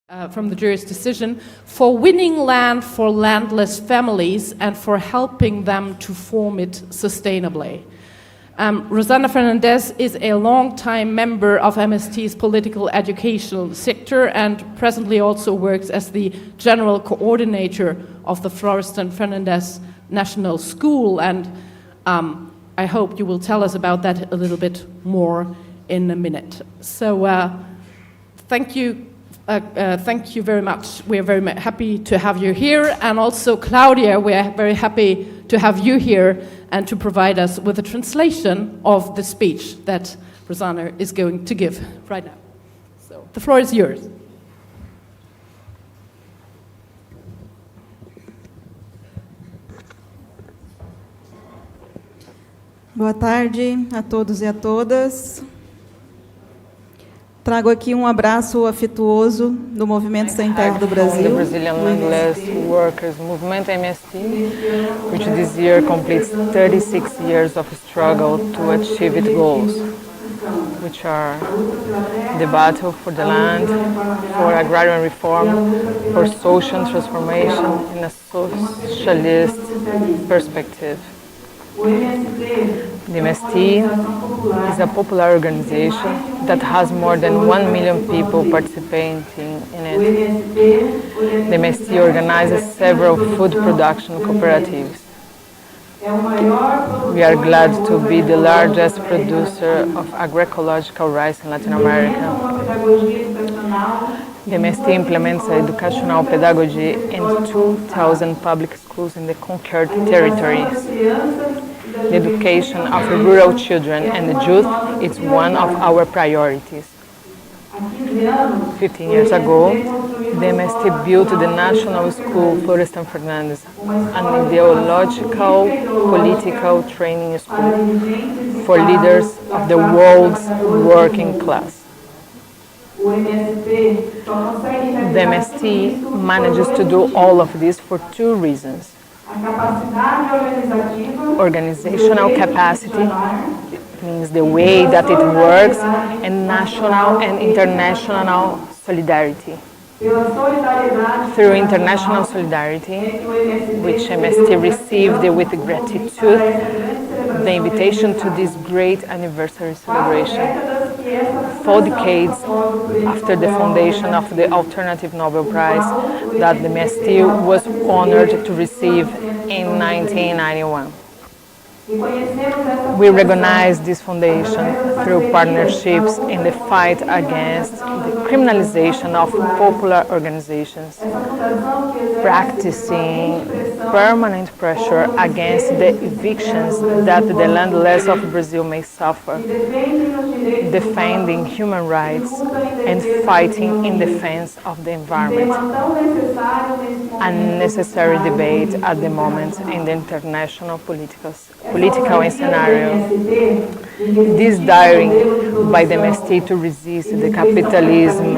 from the jury's decision for winning land for landless families and for helping them to form it sustainably. Rosana Fernandez is a long-time member of MST's political educational sector and presently also works as the general coordinator of the Florestan Fernandez National School, and I hope you will tell us about that a little bit more in a minute. So thank you very much. We are very happy to have you here, and also Claudia, we are very happy to have you here and to provide us with a translation of the speech that Rosana is going to give right now. So the floor is yours. Boa tarde a todos e a todas. Trago aqui abraço afetuoso do Movimento Sem Terra do Brasil. The Brazilian Landless Workers Movement, MST, which this year completes 36 years of struggle to achieve its goals, which are the battle for the land, for agrarian reform, for social transformation in a socialist perspective. The MST is a popular organization that has more than 1 million people participating in it. The MST organizes several food production cooperatives. We are glad to be the largest producer of agroecological rice in Latin America. The MST implements educational pedagogy in 2,000 public schools in the conquered territories. The education of rural children and the youth is one of our priorities. 15 years ago, the MST built the National School Florestan Fernandez, an ideological political training school for leaders of the world's working class. The MST manages to do all of this for two reasons. Organizational capacity means the way that it works, and national and international solidarity. Through international solidarity, which MST received with gratitude, the invitation to this great anniversary celebration. 4 decades after the foundation of the Alternative Nobel Prize that the MST was honored to receive in 1991. We recognize this foundation through partnerships in the fight against the criminalization of popular organizations, practicing permanent pressure against the evictions that the landless of Brazil may suffer, defending human rights, and fighting in defense of the environment. A necessary debate at the moment in the international political scenario. This daring by the MST to resist the capitalism,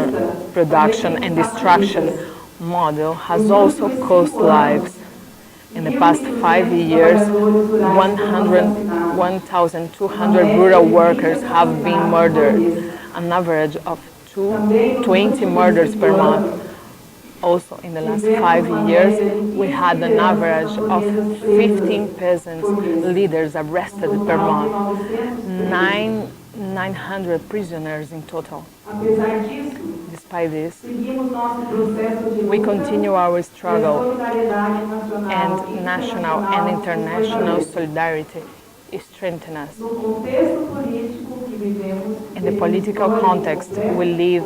production and destruction model has also cost lives. In the past 5 years, 1,200 rural workers have been murdered, an average of 20 murders per month. Also, in the last 5 years, we had an average of 15 peasant leaders arrested per month, 900 prisoners in total. Despite this, we continue our struggle, and national and international solidarity strengthen us. In the political context we live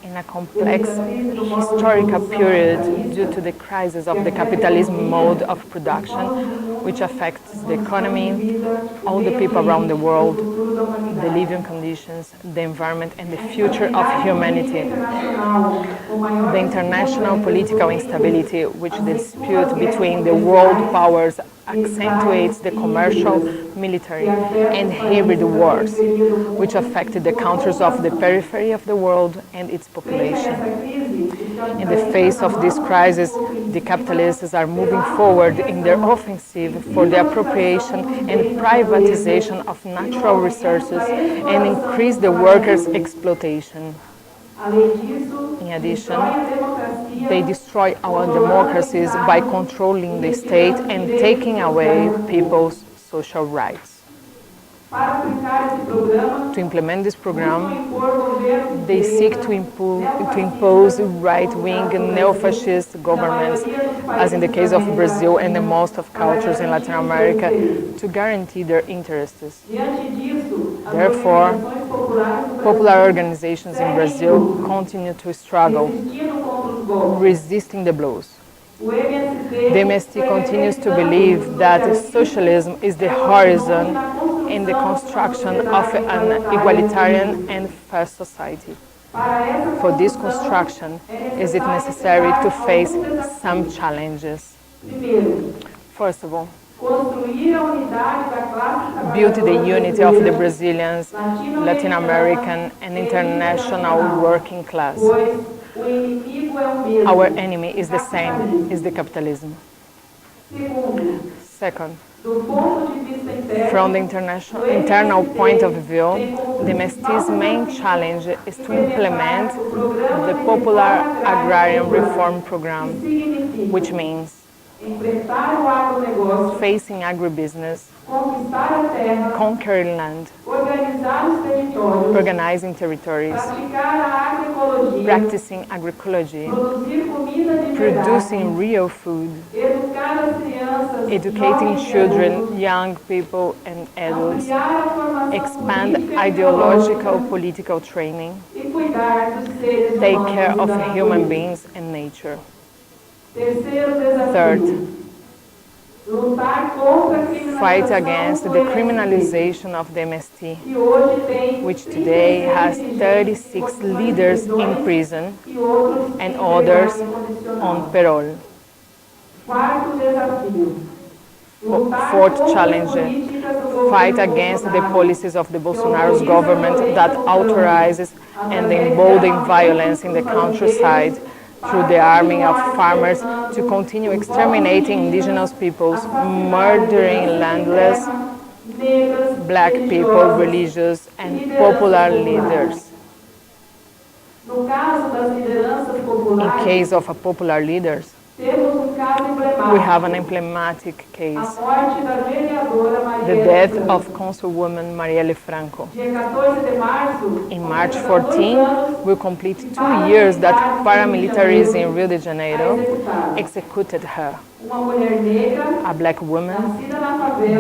in a complex historical period due to the crisis of the capitalism mode of production, which affects the economy, all the people around the world, the living conditions, the environment, and the future of humanity. The international political instability, which the dispute between the world powers accentuates the commercial, military, and hybrid wars, which affected the countries of the periphery of the world and its population. In the face of this crisis, the capitalists are moving forward in their offensive for the appropriation and privatization of natural resources and increase the workers' exploitation. In addition, they destroy our democracies by controlling the state and taking away people's social rights. To implement this program, they seek to impose right-wing neo-fascist governments, as in the case of Brazil and the most of cultures in Latin America, to guarantee their interests. Therefore, popular organizations in Brazil continue to struggle, resisting the blows. The MST continues to believe that socialism is the horizon in the construction of an egalitarian and fair society. For this construction, is it necessary to face some challenges? First of all, build the unity of the Brazilians, Latin American, and international working class. Our enemy is the same, is the capitalism. Second, from the internal point of view, the MST's main challenge is to implement the popular agrarian reform program, which means facing agribusiness, conquering land, organizing territories, practicing agroecology, producing real food, educating children, young people and adults, expand ideological political training, take care of human beings and nature. Third, fight against the criminalization of the MST, which today has 36 leaders in prison and others on parole. Fourth challenge, fight against the policies of the Bolsonaro's government that authorizes and emboldens violence in the countryside through the arming of farmers to continue exterminating indigenous peoples, murdering landless, black people, religious, and popular leaders. In case of popular leaders, we have an emblematic case, the death of Councilwoman Mariela Franco. In March 14, we complete 2 years that paramilitaries in Rio de Janeiro executed her. A black woman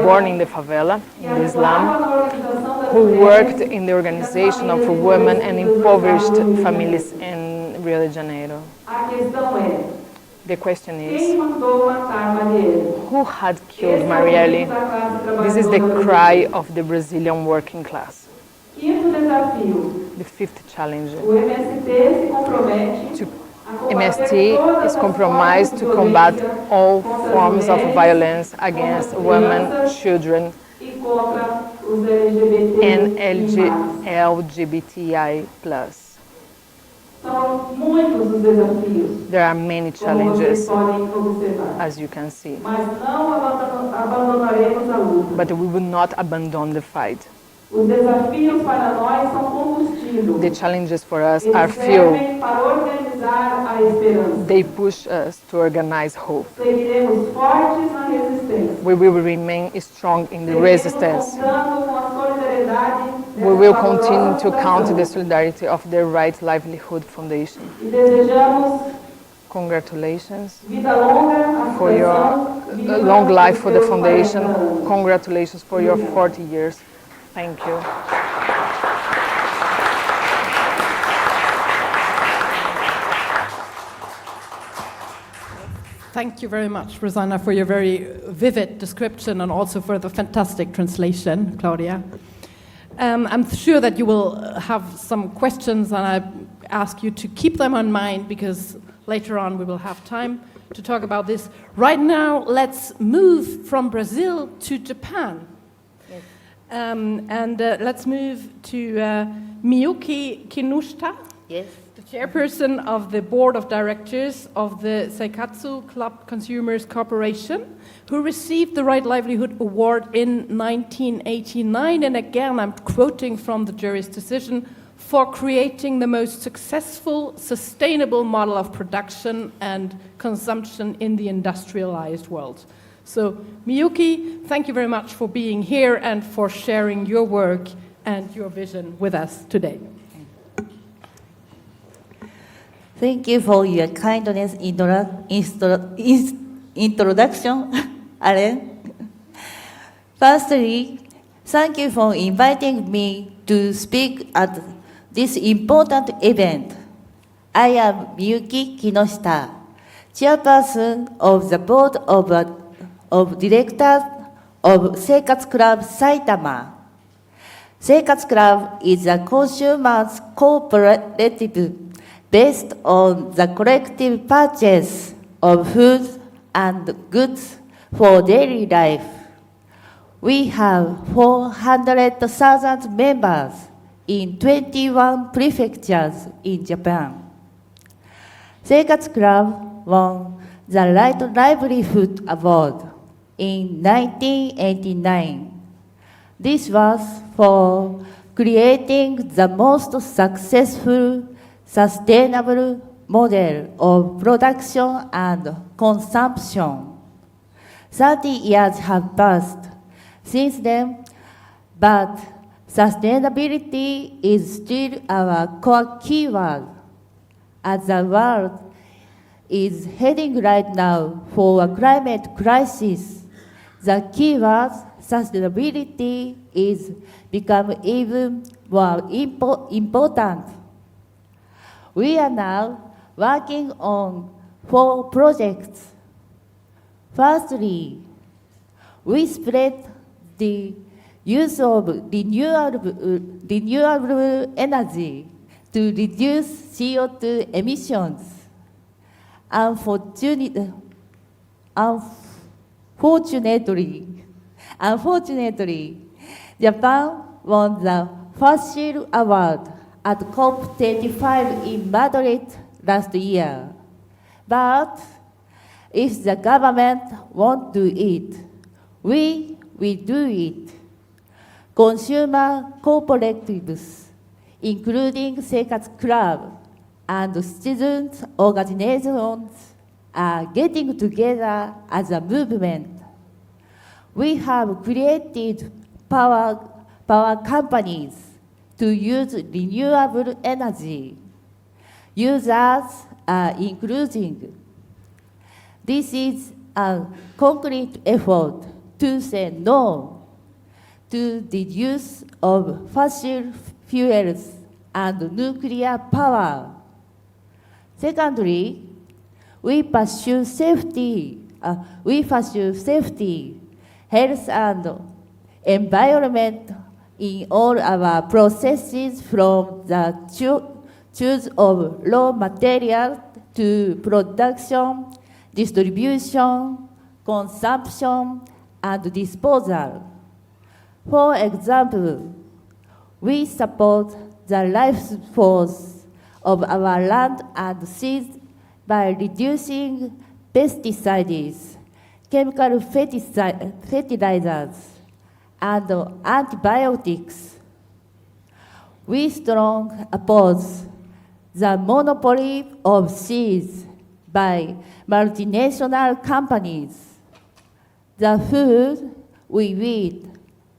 born in the favela, in the slum, who worked in the organization of women and impoverished families in Rio de Janeiro. The question is, who had killed Marielle? This is the cry of the Brazilian working class. The fifth challenge. MST is compromised to combat all forms of violence against women, children, and LGBTI+. There are many challenges, as you can see, but we will not abandon the fight. The challenges for us are fuel. They push us to organize hope. We will remain strong in the resistance. We will continue to count the solidarity of the Right Livelihood Foundation. Congratulations for your long life for the foundation. Congratulations for your 40 years. Thank you. Thank you very much, Rosanna, for your very vivid description and also for the fantastic translation, Claudia. I'm sure that you will have some questions, and I ask you to keep them in mind because later on we will have time to talk about this. Right now, let's move from Brazil to Japan. Yes. Let's move to Miyuki Kinoshita. Yes. The chairperson of the board of directors of the Seikatsu Club Consumers Corporation, who received the Right Livelihood Award in 1989, and again I'm quoting from the jury's decision, for creating the most successful, sustainable model of production and consumption in the industrialized world. So, Miyuki, thank you very much for being here and for sharing your work and your vision with us today. Thank you for your kindness introduction, Allen. Firstly, thank you for inviting me to speak at this important event. I am Miyuki Kinoshita, chairperson of the board of directors of Seikatsu Club Saitama. Seikatsu Club is a consumers cooperative based on the collective purchase of food and goods for daily life. We have 400,000 members in 21 prefectures in Japan. Seikatsu Club won the Livelihood Award in 1989. This was for creating the most successful, sustainable model of production and consumption. 30 years have passed since then, but sustainability is still our core keyword. As the world is heading right now for a climate crisis, the keyword sustainability is becoming even more important. We are now working on 4 projects. Firstly, we spread the use of renewable energy to reduce CO2 emissions. Unfortunately, Japan won the Fossil Award at COP25 in Madrid last year. But if the government won't do it, we will do it. Consumer cooperatives, including Seikatsu Club and student organizations, are getting together as a movement. We have created power companies to use renewable energy. Users are increasing. This is a concrete effort to say no to the use of fossil fuels and nuclear power. Secondly, we pursue safety, health and environment in all our processes, from the choose of raw materials to production, distribution, consumption, and disposal. For example, we support the life force of our land and seas by reducing pesticides, chemical fertilizers, and antibiotics. We strongly oppose the monopoly of seeds by multinational companies. The food we eat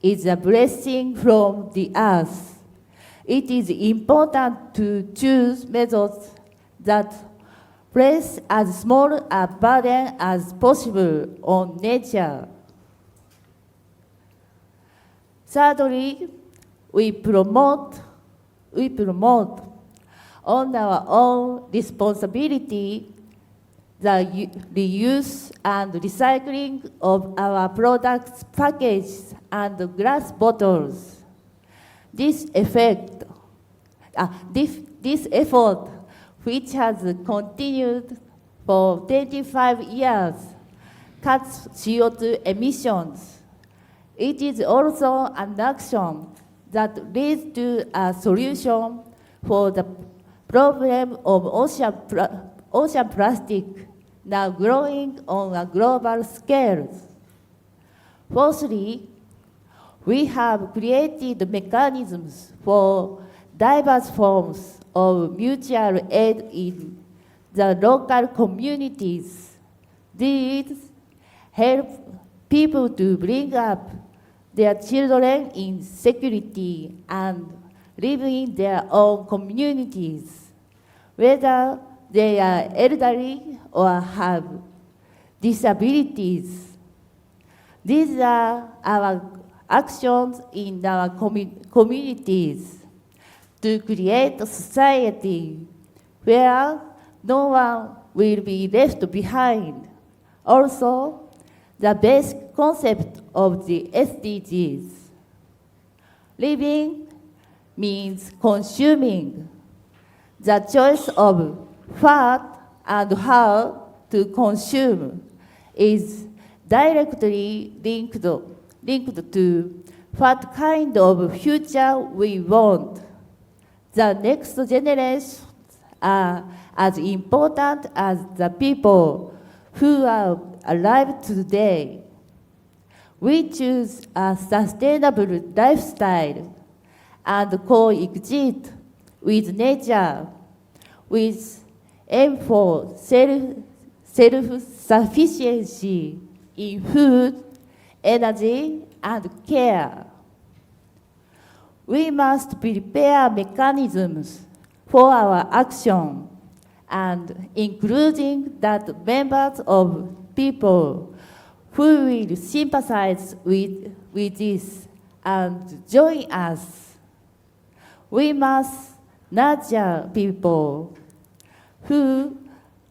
is a blessing from the earth. It is important to choose methods that place as small a burden as possible on nature. Thirdly, we promote on our own responsibility the reuse and recycling of our products, packages, and glass bottles. This effort, which has continued for 25 years, cuts CO2 emissions. It is also an action that leads to a solution for the problem of ocean plastic now growing on a global scale. Fourthly, we have created mechanisms for diverse forms of mutual aid in the local communities. These help people to bring up their children in security and live in their own communities, whether they are elderly or have disabilities. These are our actions in our communities to create a society where no one will be left behind. Also, the basic concept of the SDGs. Living means consuming. The choice of what and how to consume is directly linked to what kind of future we want. The next generations are as important as the people who are alive today. We choose a sustainable lifestyle and coexist with nature, with aim for self-sufficiency in food, energy, and care. We must prepare mechanisms for our action, and including that members of people who will sympathize with this and join us. We must nurture people who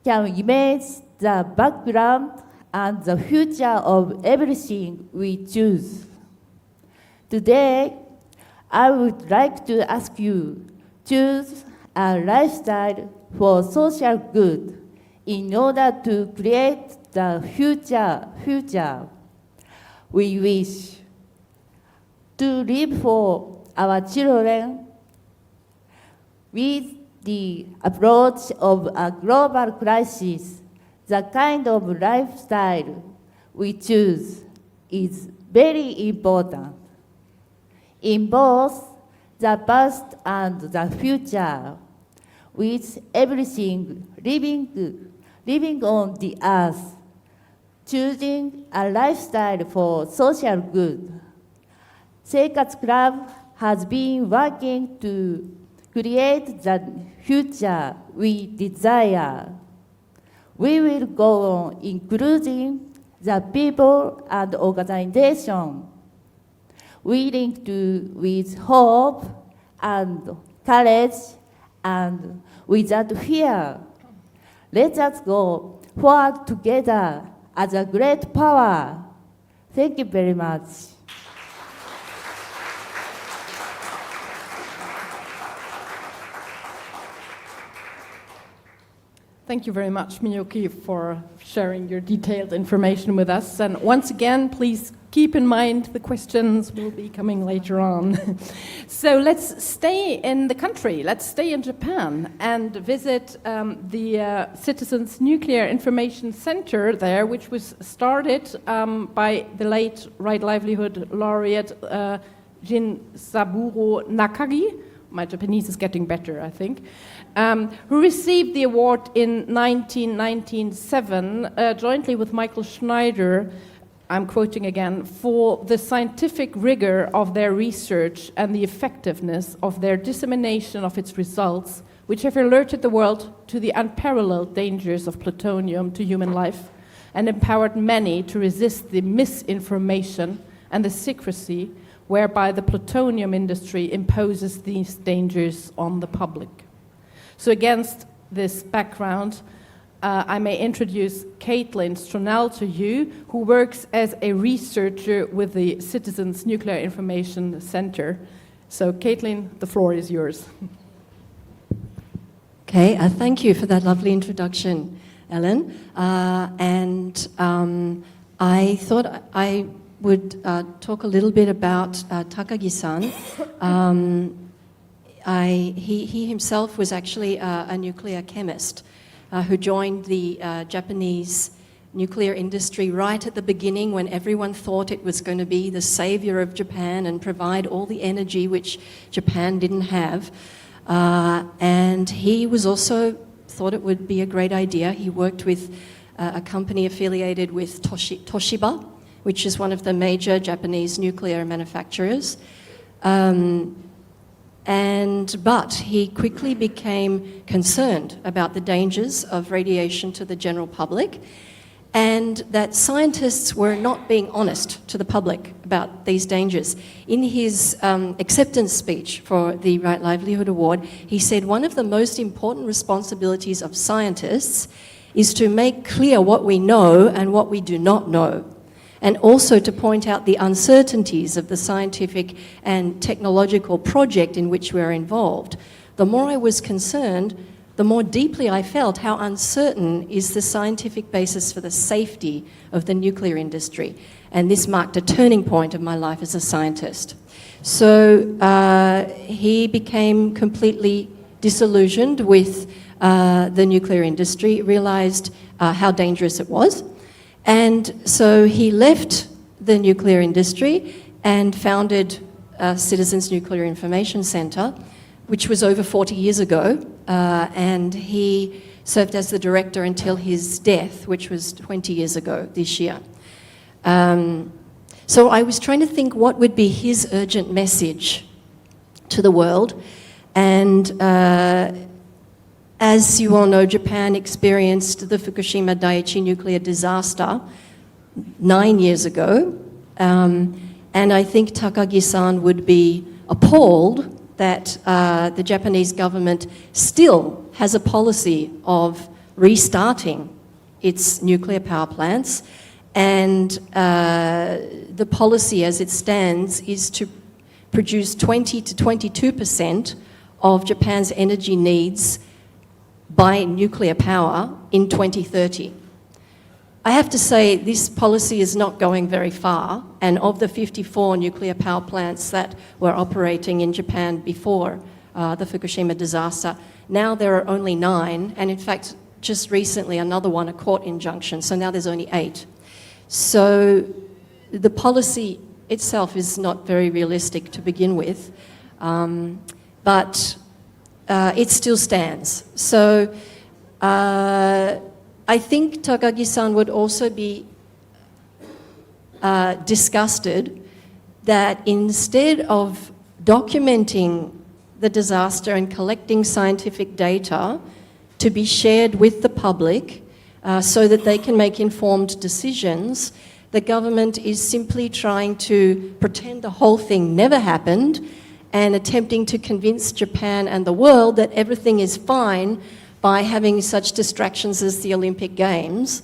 can imagine the background and the future of everything we choose. Today, I would like to ask you to choose a lifestyle for social good in order to create the future we wish. To live for our children with the approach of a global crisis, the kind of lifestyle we choose is very important. In both the past and the future, with everything living on the earth, choosing a lifestyle for social good. Seikatsu Club has been working to create the future we desire. We will go on including the people and organizations willing to, with hope and courage and without fear. Let us go forward together as a great power. Thank you very much. Thank you very much, Miyoki, for sharing your detailed information with us. And once again, please keep in mind the questions will be coming later on. So let's stay in the country. Let's stay in Japan and visit the Citizens Nuclear Information Center there, which was started by the late Right Livelihood laureate Jin Saburo Nakagi. My Japanese is getting better, I think. Who received the award in 1997 jointly with Michael Schneider, I'm quoting again, for the scientific rigor of their research and the effectiveness of their dissemination of its results, which have alerted the world to the unparalleled dangers of plutonium to human life and empowered many to resist the misinformation and the secrecy whereby the plutonium industry imposes these dangers on the public. So against this background, I may introduce Caitlin Stronell to you, who works as a researcher with the Citizens Nuclear Information Center. So Caitlin, the floor is yours. Okay, thank you for that lovely introduction, Ellen. I thought I would talk a little bit about Takagi-san. He himself was actually a nuclear chemist who joined the Japanese nuclear industry right at the beginning when everyone thought it was going to be the savior of Japan and provide all the energy which Japan didn't have. And he was also thought it would be a great idea. He worked with a company affiliated with Toshiba, which is one of the major Japanese nuclear manufacturers. But he quickly became concerned about the dangers of radiation to the general public, and that scientists were not being honest to the public about these dangers. In his acceptance speech for the Right Livelihood Award, he said one of the most important responsibilities of scientists is to make clear what we know and what we do not know, and also to point out the uncertainties of the scientific and technological project in which we are involved. The more I was concerned, the more deeply I felt how uncertain is the scientific basis for the safety of the nuclear industry. And this marked a turning point of my life as a scientist. So he became completely disillusioned with the nuclear industry, realized how dangerous it was. And so he left the nuclear industry and founded Citizens Nuclear Information Centre, which was over 40 years ago, and he served as the director until his death, which was 20 years ago this year. So I was trying to think what would be his urgent message to the world, and as you all know, Japan experienced the Fukushima Daiichi nuclear disaster 9 years ago, and I think Takagi-san would be appalled that the Japanese government still has a policy of restarting its nuclear power plants, and the policy as it stands is to produce 20 to 22% of Japan's energy needs by nuclear power in 2030. I have to say this policy is not going very far, and of the 54 nuclear power plants that were operating in Japan before the Fukushima disaster, now there are only 9, and in fact just recently another one, a court injunction, so now there's only 8. So the policy itself is not very realistic to begin with, but it still stands. So I think Takagi-san would also be disgusted that instead of documenting the disaster and collecting scientific data to be shared with the public so that they can make informed decisions, the government is simply trying to pretend the whole thing never happened and attempting to convince Japan and the world that everything is fine by having such distractions as the Olympic Games,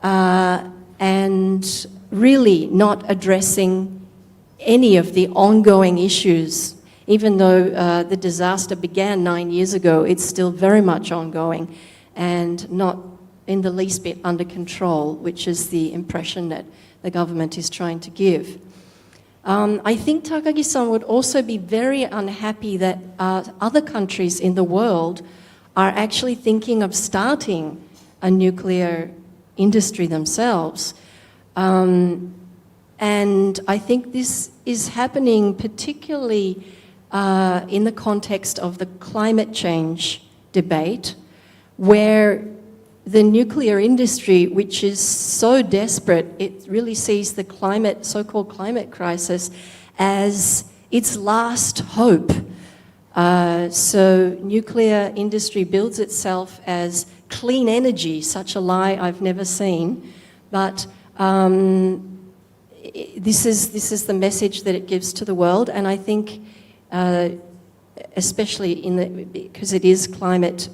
and really not addressing any of the ongoing issues. Even though the disaster began 9 years ago, it's still very much ongoing and not in the least bit under control, which is the impression that the government is trying to give. I think Takagi-san would also be very unhappy that other countries in the world are actually thinking of starting a nuclear industry themselves. And I think this is happening particularly in the context of the climate change debate, where the nuclear industry, which is so desperate, it really sees the so-called climate crisis as its last hope. So nuclear industry builds itself as clean energy, such a lie I've never seen, but this is the message that it gives to the world, and I think especially because it is climate,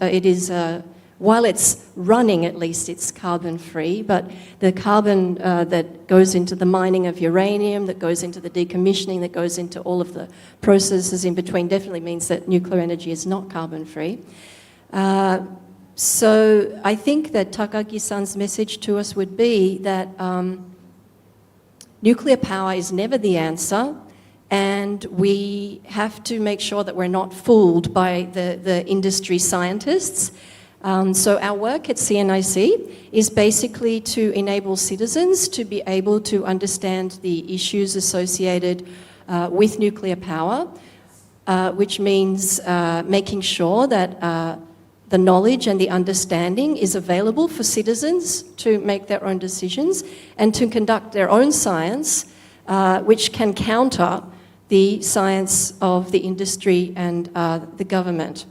while it's running, at least it's carbon-free, but the carbon that goes into the mining of uranium, that goes into the decommissioning, that goes into all of the processes in between definitely means that nuclear energy is not carbon-free. So I think that Takagi-san's message to us would be that nuclear power is never the answer, and we have to make sure that we're not fooled by the industry scientists. So our work at CNIC is basically to enable citizens to be able to understand the issues associated with nuclear power, which means making sure that the knowledge and the understanding is available for citizens to make their own decisions and to conduct their own science, which can counter the science of the industry and the government.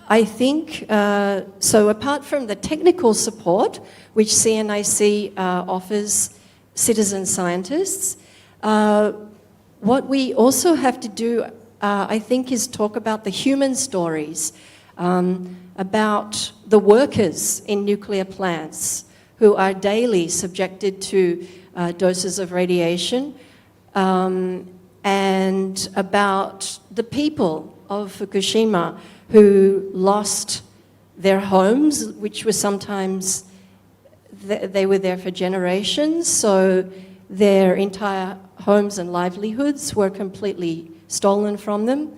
I think, so apart from the technical support, which CNIC offers citizen scientists, what we also have to do, I think, is talk about the human stories, about the workers in nuclear plants who are daily subjected to doses of radiation, and about the people of Fukushima who lost their homes, which were sometimes, they were there for generations, so their entire homes and livelihoods were completely stolen from them.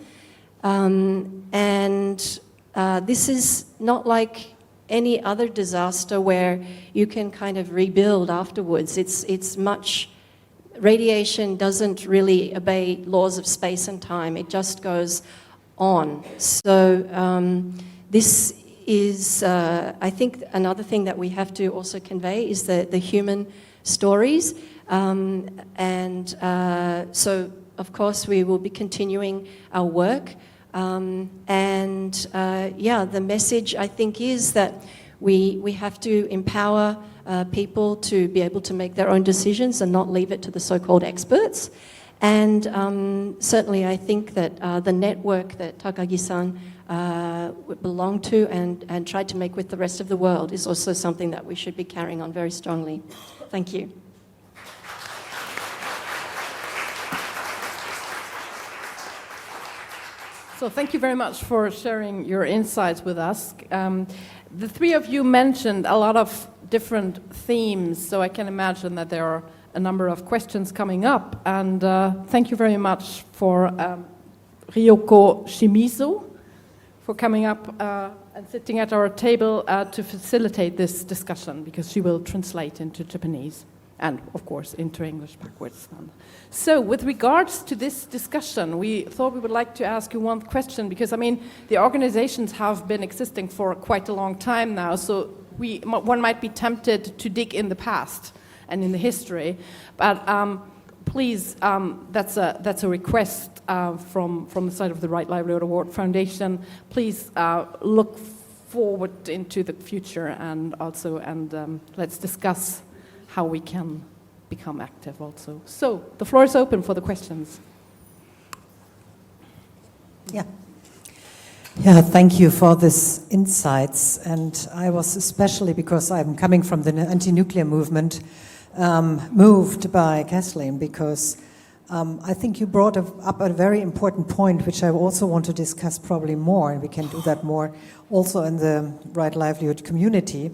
This is not like any other disaster where you can kind of rebuild afterwards. It's much, radiation doesn't really obey laws of space and time. It just goes on. So this is, I think, another thing that we have to also convey is the human stories. So, of course, we will be continuing our work. The message, I think, is that we have to empower people to be able to make their own decisions and not leave it to the so-called experts. And certainly I think that the network that Takagi-san belonged to and tried to make with the rest of the world is also something that we should be carrying on very strongly. Thank you. So thank you very much for sharing your insights with us. The three of you mentioned a lot of different themes, so I can imagine that there are a number of questions coming up. And thank you very much for Ryoko Shimizu for coming up and sitting at our table to facilitate this discussion, because she will translate into Japanese and, of course, into English backwards. So with regards to this discussion, we thought we would like to ask you one question, because, I mean, the organizations have been existing for quite a long time now, so one might be tempted to dig in the past and in the history, but please, that's a request from the side of the Right Livelihood Award Foundation. Please look forward into the future and let's discuss how we can become active also. So the floor is open for the questions. Yeah, thank you for this insights. And I was especially, because I'm coming from the anti-nuclear movement, moved by Kathleen, because I think you brought up a very important point, which I also want to discuss probably more, and we can do that more also in the Right Livelihood community,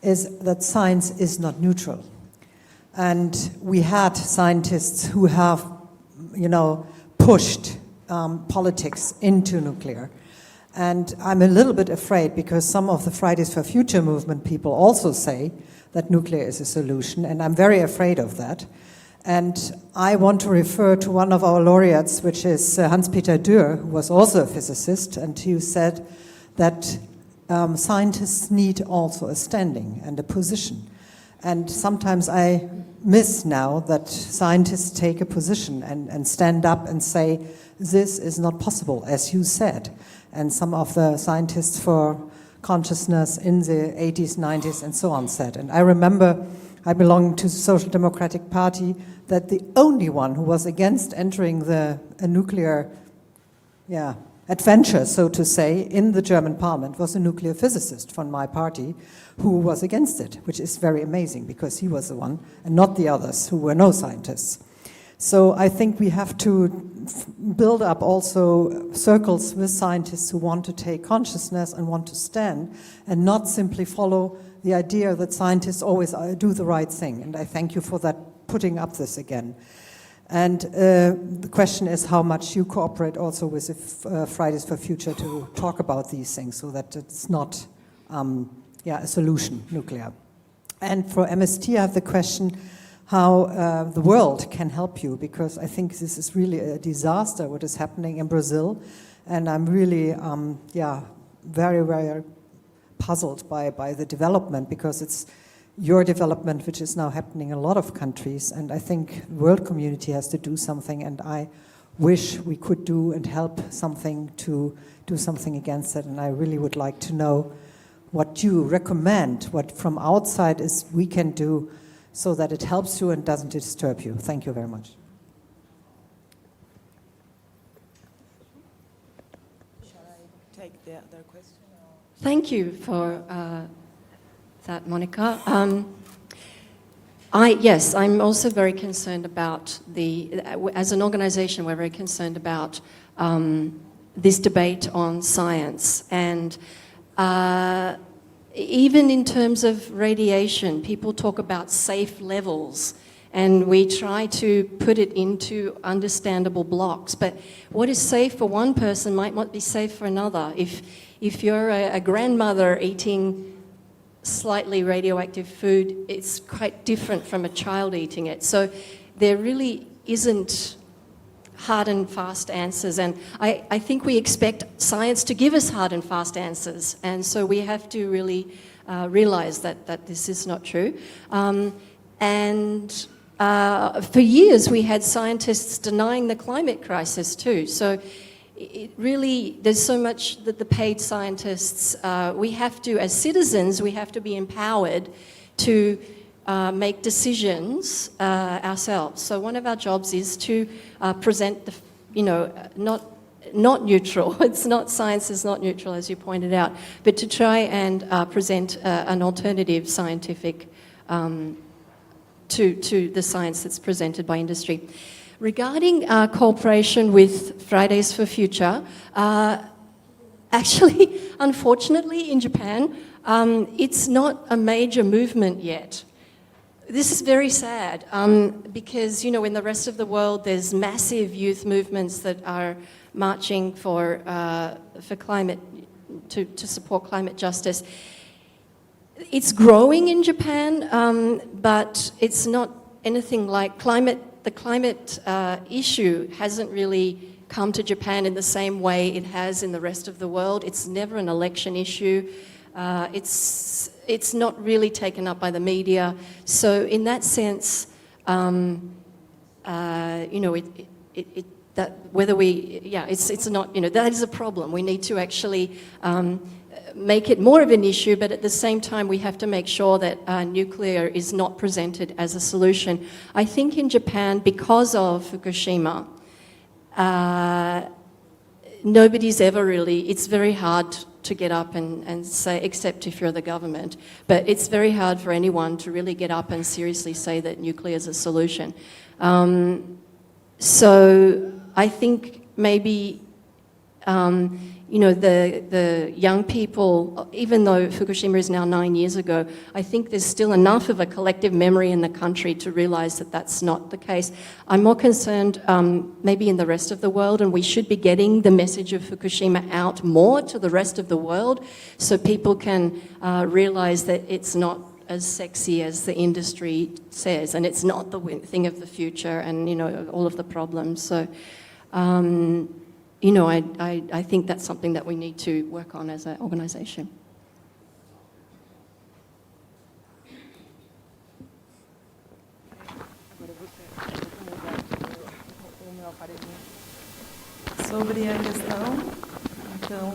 is that science is not neutral. And we had scientists who have, pushed politics into nuclear. And I'm a little bit afraid, because some of the Fridays for Future movement people also say that nuclear is a solution, and I'm very afraid of that. And I want to refer to one of our laureates, which is Hans-Peter Dürr, who was also a physicist, and who said that scientists need also a standing and a position. And sometimes I miss now that scientists take a position and stand up and say, this is not possible, as you said. And some of the scientists for consciousness in the 80s, 90s, and so on said. And I remember I belonged to the Social Democratic Party, that the only one who was against entering a nuclear adventure, so to say, in the German parliament was a nuclear physicist from my party who was against it, which is very amazing, because he was the one and not the others who were no scientists. So I think we have to build up also circles with scientists who want to take consciousness and want to stand and not simply follow the idea that scientists always do the right thing. And I thank you for that, putting up this again. And the question is how much you cooperate also with Fridays for Future to talk about these things so that it's not a solution, nuclear. And for MST, I have the question how the world can help you, because I think this is really a disaster what is happening in Brazil. And I'm really, very, very puzzled by the development, because it's your development which is now happening in a lot of countries, and I think the world community has to do something, and I wish we could do and help something to do something against it, and I really would like to know what you recommend, what from outside is we can do so that it helps you and doesn't disturb you. Thank you very much. Shall I take the other question? Thank you for that, Monica. I'm also very concerned about as an organization, we're very concerned about this debate on science. And even in terms of radiation, people talk about safe levels, and we try to put it into understandable blocks. But what is safe for one person might not be safe for another. If you're a grandmother eating slightly radioactive food, it's quite different from a child eating it. So there really isn't hard and fast answers. And I think we expect science to give us hard and fast answers. And so we have to really realize that this is not true. For years, we had scientists denying the climate crisis too. So it really, there's so much that the paid scientists, we have to, as citizens, we have to be empowered to make decisions ourselves. So one of our jobs is to present not neutral. It's not, science is not neutral, as you pointed out, but to try and present an alternative scientific to the science that's presented by industry. Regarding cooperation with Fridays for Future, actually, unfortunately, in Japan, it's not a major movement yet. This is very sad because, in the rest of the world, there's massive youth movements that are marching for climate, to support climate justice. It's growing in Japan, but it's not anything like the climate issue hasn't really come to Japan in the same way it has in the rest of the world. It's never an election issue. It's not really taken up by the media. So in that sense, it's not, that is a problem. We need to actually make it more of an issue, but at the same time we have to make sure that nuclear is not presented as a solution. I think in Japan, because of Fukushima, nobody's ever really, it's very hard to get up and say, except if you're the government, but it's very hard for anyone to really get up and seriously say that nuclear is a solution. So I think maybe the young people, even though Fukushima is now 9 years ago, I think there's still enough of a collective memory in the country to realize that that's not the case. I'm more concerned maybe in the rest of the world, and we should be getting the message of Fukushima out more to the rest of the world so people can realize that it's not as sexy as the industry says, and it's not the thing of the future and, all of the problems. So, I think that's something that we need to work on as an organization. Sobre a questão, então...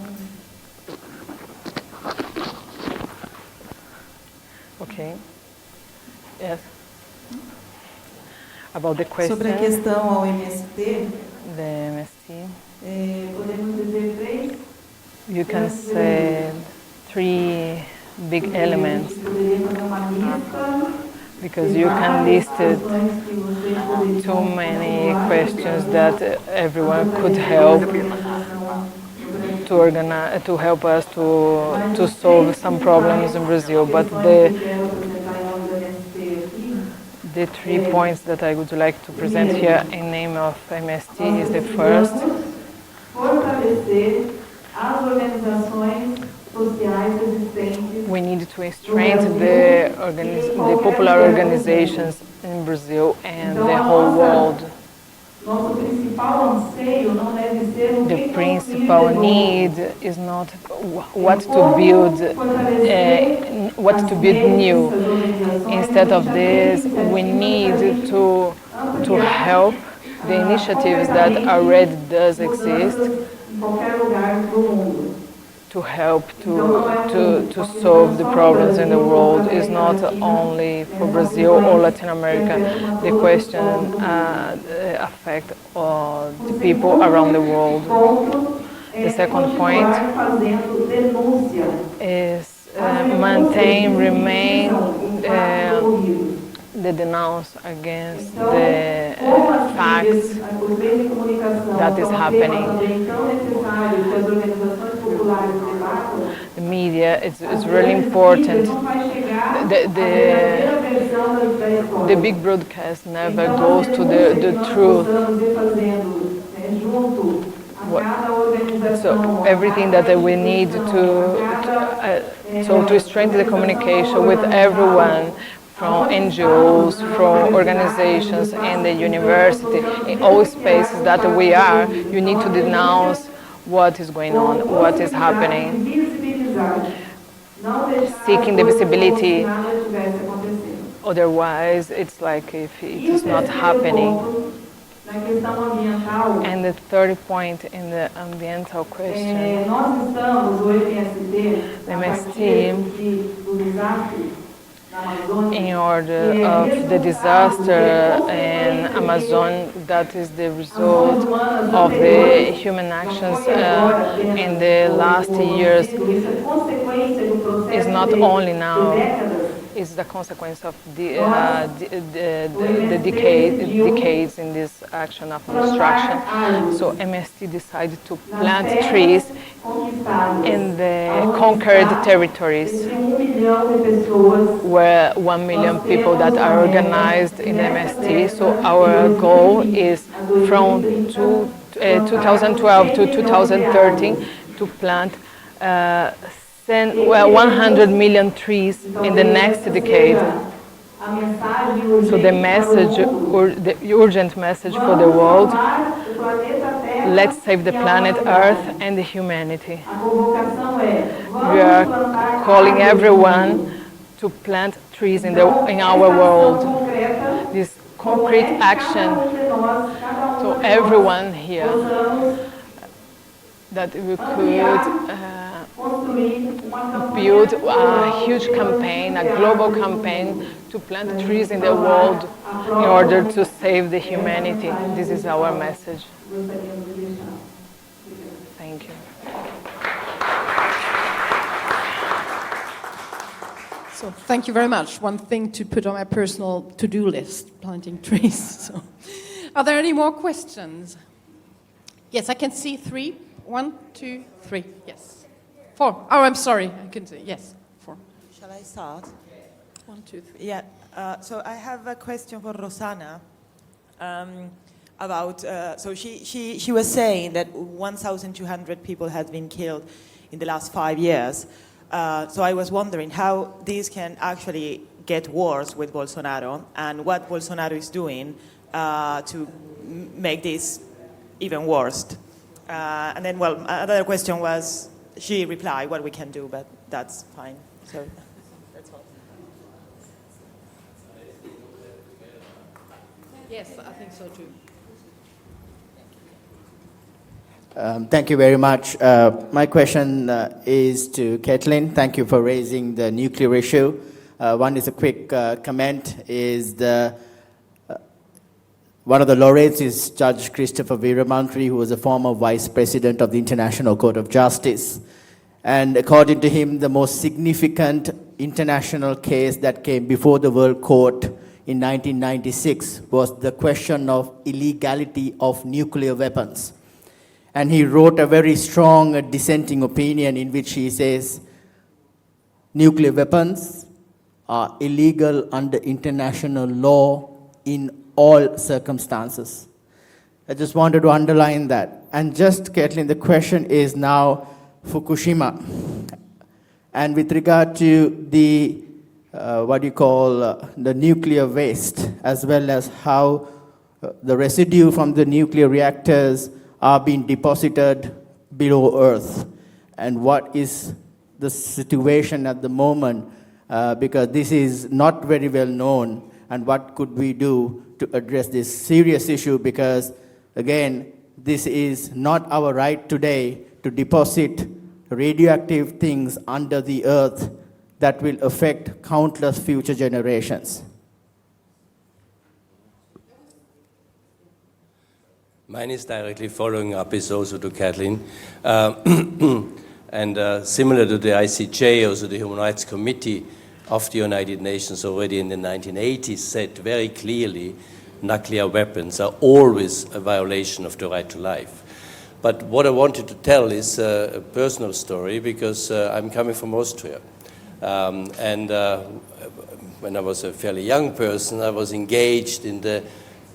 Okay. Yes. About the question. Sobre a questão ao MST. The MST. Podemos dizer três. You can say three big elements, because you can list too many questions that everyone could help to organize, to help us to solve some problems in Brazil. But The 3 points that I would like to present here in name of MST is the first. Fortalecer as organizações sociais existentes. We need to strengthen the popular organizations in Brazil and the whole world. Nosso principal anseio não deve ser o The que principal need is not what to build new. Instead of this, we need to help the initiatives that already does exist, em qualquer lugar do mundo. to help to solve the problems in the world is not only for Brazil or Latin America. The question affect the people around the world. The second point is remain the denounce against the facts that is happening. The media is really important. The big broadcast never goes to the truth. So everything that we need to strengthen the communication with everyone, from NGOs, from organizations, and the university, in all spaces that we are, you need to denounce what is going on, what is happening, seeking the visibility. Otherwise, it's like if it is not happening. And the third point in the ambiental question, the MST, in order of the disaster in Amazon, that is the result of the human actions in the last years, is not only now, is the consequence of the decades in this action of destruction. So MST decided to plant trees in the conquered territories, where 1 million people that are organized in MST. So our goal is from 2012 to 2013 to plant 100 million trees in the next decade. So the message, or the urgent message for the world, let's save the planet Earth and the humanity. We are calling everyone to plant trees in our world. This concrete action to everyone here, that we could build a huge campaign, a global campaign to plant trees in the world in order to save the humanity. This is our message. Thank you. So thank you very much. One thing to put on my personal to-do list, planting trees. So, are there any more questions? Yes, I can see 3. 1, 2, 3. Yes. 4. Oh, I'm sorry. I can see. Yes, 4. Shall I start? 1, 2, 3. Yeah. So I have a question for Rosanna about. So she was saying that 1,200 people have been killed in the last 5 years. So I was wondering how this can actually get worse with Bolsonaro, and what Bolsonaro is doing to make this even worse. And then, well, another question was, she replied what we can do, but that's fine. So that's all. Yes, I think so too. Thank you very much. My question is to Kathleen. Thank you for raising the nuclear issue. One is a quick comment. One of the laureates is Judge Christopher Veeramantri, who was a former vice president of the International Court of Justice. And according to him, the most significant international case that came before the World Court in 1996 was the question of illegality of nuclear weapons. And he wrote a very strong dissenting opinion in which he says nuclear weapons are illegal under international law in all circumstances. I just wanted to underline that. And just, Caitlin, the question is now Fukushima. And with regard to the, the nuclear waste, as well as how the residue from the nuclear reactors are being deposited below Earth, and what is the situation at the moment, because this is not very well known, and what could we do to address this serious issue, because again, this is not our right today to deposit radioactive things under the earth that will affect countless future generations. Mine is directly following up is also to Kathleen. And similar to the ICJ, also the Human Rights Committee of the United Nations already in the 1980s said very clearly nuclear weapons are always a violation of the right to life. But what I wanted to tell is a personal story, because I'm coming from Austria. And when I was a fairly young person, I was engaged in the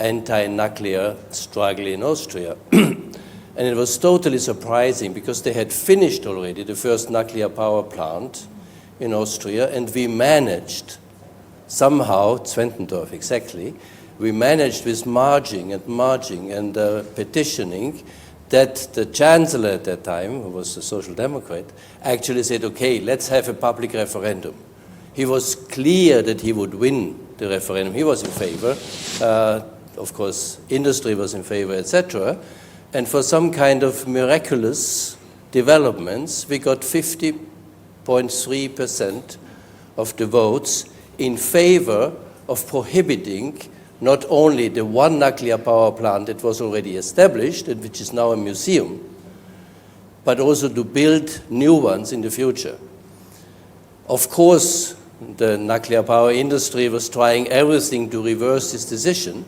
anti-nuclear struggle in Austria. And it was totally surprising, because they had finished already the first nuclear power plant in Austria, and we managed somehow, Zwentendorf exactly, we managed with marching and petitioning that the chancellor at that time, who was a social democrat, actually said, okay, let's have a public referendum. He was clear that he would win the referendum. He was in favor. Of course, industry was in favor, etc. And for some kind of miraculous developments, we got 50.3% of the votes in favor of prohibiting not only the one nuclear power plant that was already established and which is now a museum, but also to build new ones in the future. Of course, the nuclear power industry was trying everything to reverse this decision,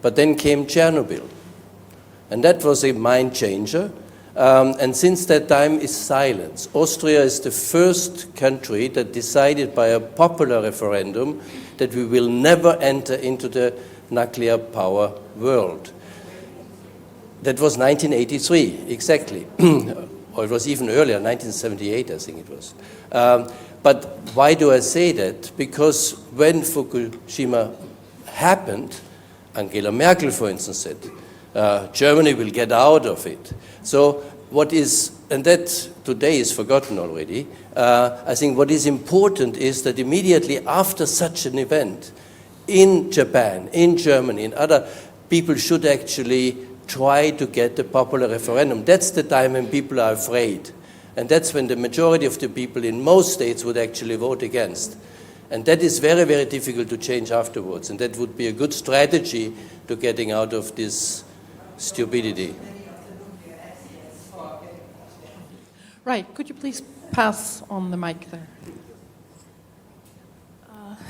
but then came Chernobyl. And that was a mind changer. And since that time is silence. Austria is the first country that decided by a popular referendum that we will never enter into the nuclear power world. That was 1983, exactly. Or it was even earlier, 1978, I think it was. But why do I say that? Because when Fukushima happened, Angela Merkel, for instance, said, Germany will get out of it. So what is, and that today is forgotten already, I think what is important is that immediately after such an event, in Japan, in Germany, in other, people should actually try to get a popular referendum. That's the time when people are afraid. And that's when the majority of the people in most states would actually vote against. And that is very, very difficult to change afterwards. And that would be a good strategy to getting out of this stupidity. Right, could you please pass on the mic there?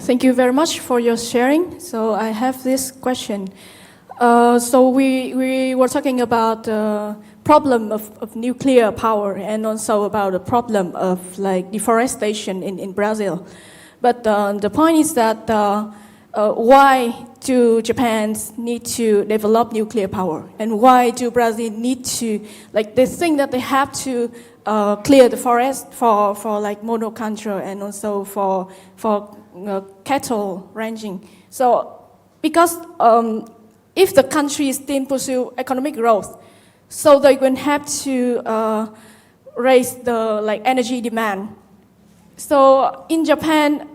Thank you very much for your sharing. So I have this question. So we were talking about the problem of nuclear power, and also about the problem of like deforestation in Brazil. But the point is that why do Japan need to develop nuclear power, and why do Brazil need to, like, they think that they have to clear the forest for like monoculture and also for cattle ranching. So because if the country still pursue economic growth, so they will have to raise the like energy demand. So in Japan,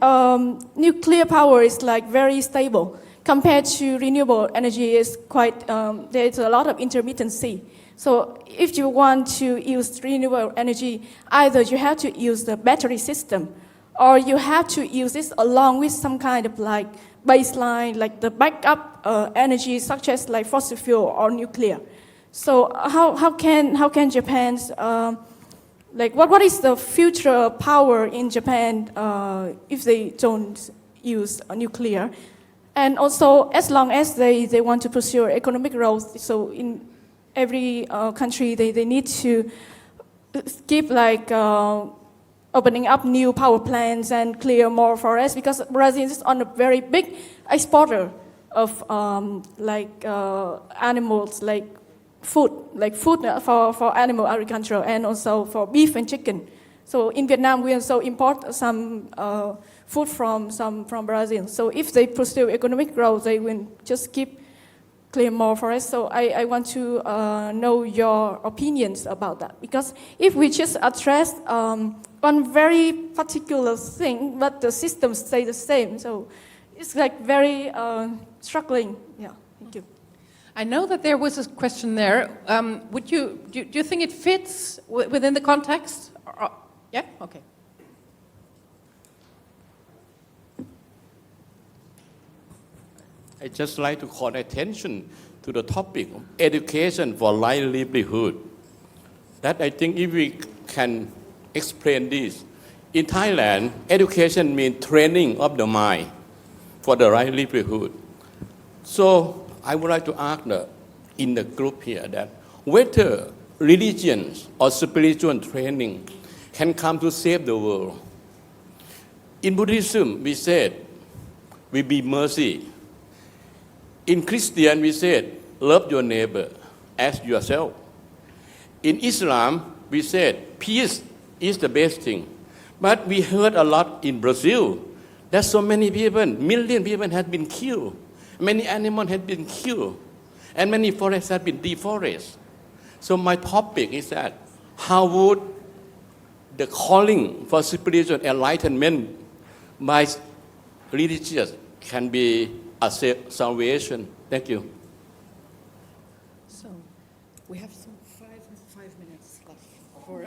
nuclear power is like very stable compared to renewable energy. Is quite there's a lot of intermittency. So if you want to use renewable energy, either you have to use the battery system, or you have to use this along with some kind of like baseline, like the backup energy, such as like fossil fuel or nuclear. So how can Japan's like what is the future power in Japan if they don't use nuclear? And also, as long as they want to pursue economic growth, so in every country they need to give like opening up new power plants and clear more forests, because Brazil is on a very big exporter of animals, like food for animal agriculture, and also for beef and chicken. So in Vietnam, we also import some food from Brazil. So if they pursue economic growth, they will just keep clear more forests. So I want to know your opinions about that, because if we just address one very particular thing, but the systems stay the same, so it's like very struggling. Yeah, thank you. I know that there was a question there. Do you think it fits within the context? Yeah. Okay. I just like to call attention to the topic of education for livelihood. That I think if we can explain this. In Thailand, education means training of the mind for the right livelihood. So I would like to ask in the group here that whether religions or spiritual training can come to save the world. In Buddhism, we said, we be mercy. In Christian, we said, love your neighbor as yourself. In Islam, we said, peace is the best thing. But we heard a lot in Brazil that so many people, million people have been killed. Many animals have been killed. And many forests have been deforested. So my topic is that, how would the calling for spiritual enlightenment by religious can be a salvation? Thank you. So we have some five minutes left for.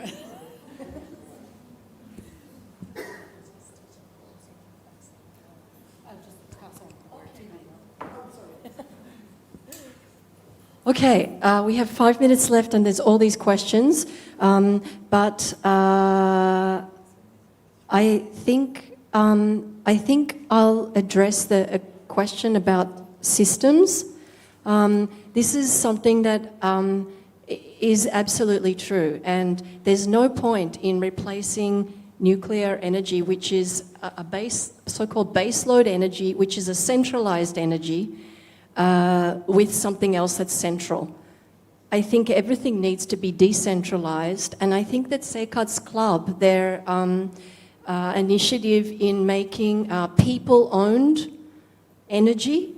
Okay, we have 5 minutes left, and there's all these questions. But I think I'll address the question about systems. This is something that is absolutely true, and there's no point in replacing nuclear energy, which is a so-called baseload energy, which is a centralized energy, with something else that's central. I think everything needs to be decentralized, and I think that Sekat's Club, their initiative in making people-owned energy,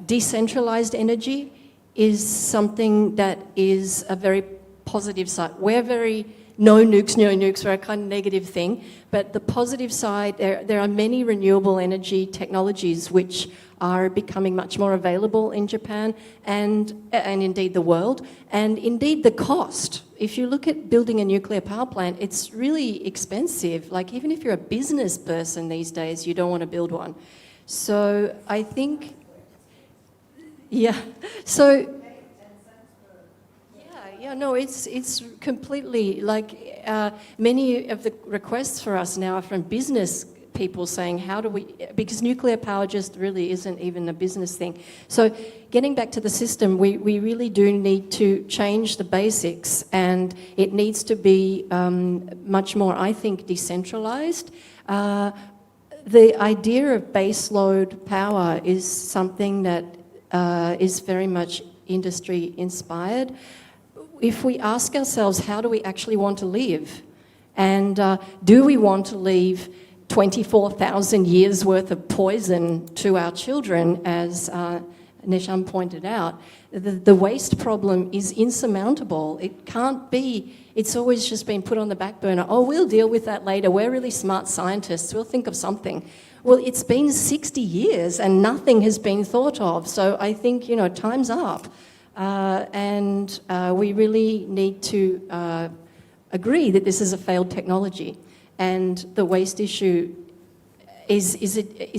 decentralized energy, is something that is a very positive side. We're very no nukes, we're a kind of negative thing, but the positive side, there are many renewable energy technologies which are becoming much more available in Japan and indeed the world. And indeed the cost, if you look at building a nuclear power plant, it's really expensive. Like even if you're a business person these days, you don't want to build one. So I think, yeah, so no, it's completely like many of the requests for us now are from business people saying, how do we, because nuclear power just really isn't even a business thing. So getting back to the system, we really do need to change the basics, and it needs to be much more, I think, decentralized. The idea of baseload power is something that is very much industry inspired. If we ask ourselves, how do we actually want to live? And do we want to leave 24,000 years worth of poison to our children, as Nisham pointed out? The waste problem is insurmountable. It can't be, it's always just been put on the back burner. Oh, we'll deal with that later. We're really smart scientists. We'll think of something. Well, it's been 60 years and nothing has been thought of. So I think, time's up. And we really need to agree that this is a failed technology, and the waste issue is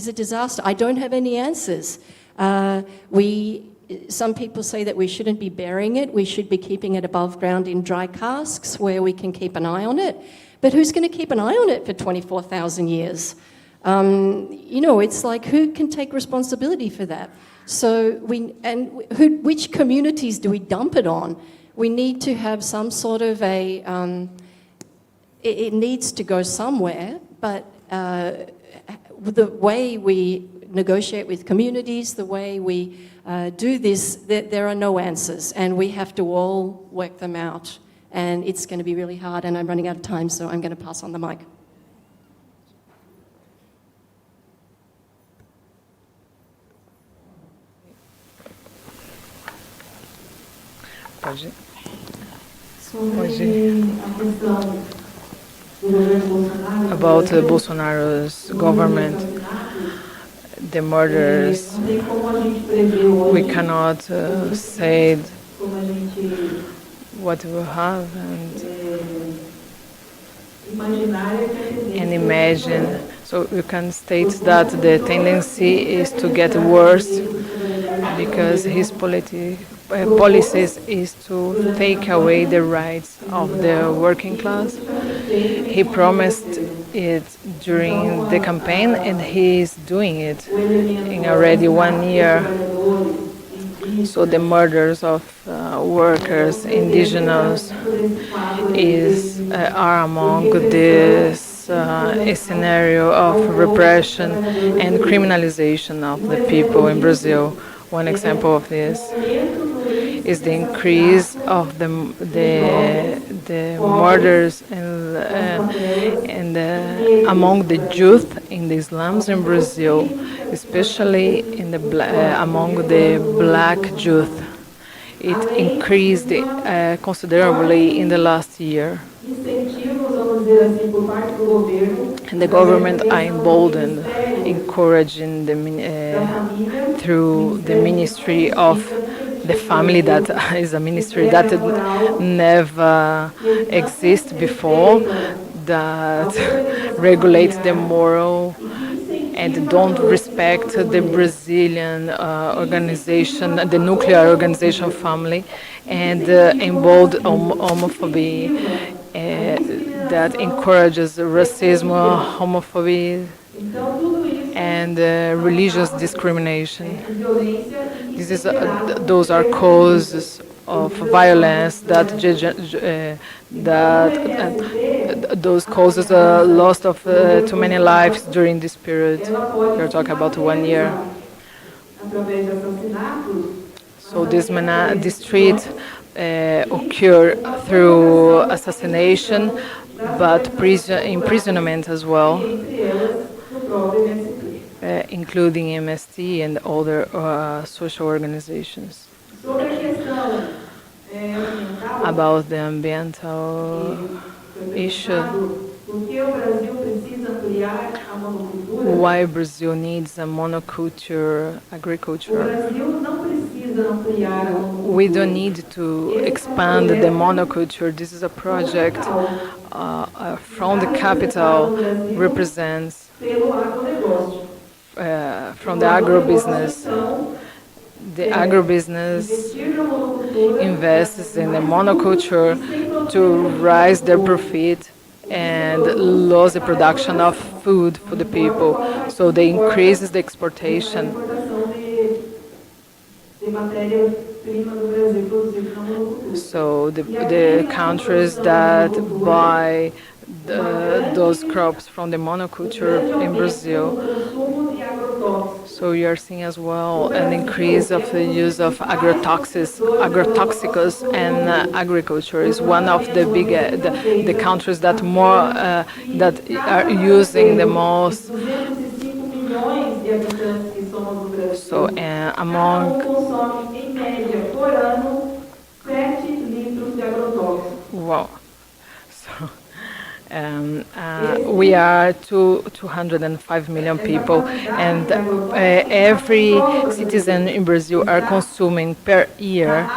a disaster. I don't have any answers. Some people say that we shouldn't be burying it. We should be keeping it above ground in dry casks where we can keep an eye on it. But who's going to keep an eye on it for 24,000 years? It's like, who can take responsibility for that? So which communities do we dump it on? We need to have some sort of it needs to go somewhere, but the way we negotiate with communities, the way we do this, there are no answers, and we have to all work them out. And it's going to be really hard, and I'm running out of time, so I'm going to pass on the mic. About Bolsonaro's government, the murders, we cannot say what will happen and imagine. So you can state that the tendency is to get worse because his policies is to take away the rights of the working class. He promised it during the campaign, and he is doing it in already 1 year. So the murders of workers, indigenous, are among this scenario of repression and criminalization of the people in Brazil. One example of this is the increase of the murders and among the youth in the slums in Brazil, especially in among the black youth. It increased considerably in the last year. And the government are emboldened, encouraging through the Ministry of the Family, that is a ministry that never existed before, that regulates the moral and don't respect the Brazilian organization, the nuclear organization family, and embolden homophobia that encourages racism, homophobia, and religious discrimination. Those are causes of violence those causes a loss of too many lives during this period. We're talking about 1 year. So this street occurred through assassination, but imprisonment as well, including MST and other social organizations. About the ambiental issue, why Brazil needs a monoculture agriculture. We don't need to expand the monoculture. This is a project from the capital, represents from the agribusiness. The agribusiness invests in the monoculture to raise their profit and lose the production of food for the people. So they increases the exportation. So the countries that buy those crops from the monoculture in Brazil. So you are seeing as well an increase of the use of agrotoxicants, and agriculture is one of the big the countries that that are using the most. So among wow. So we are 205 million people, and every citizen in Brazil are consuming per year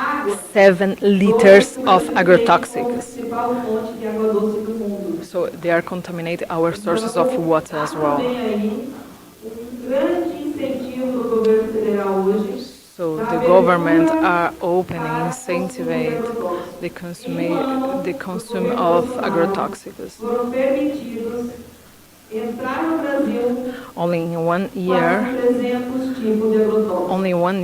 7 liters of agrotoxins. So they are contaminating our sources of water as well. So the government are opening, incentivate the consume of agrotoxins. Only in 1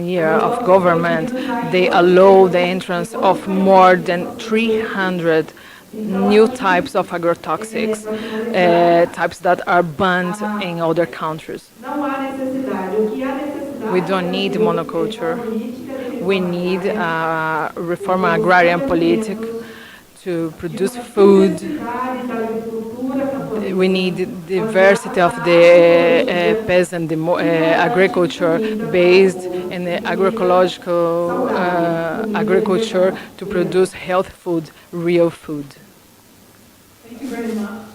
year of government, they allow the entrance of more than 300 new types of agrotoxics, types that are banned in other countries. We don't need monoculture. We need reform agrarian politic to produce food. We need diversity of the peasant agriculture based in the agroecological agriculture to produce health food, real food. Thank you very much.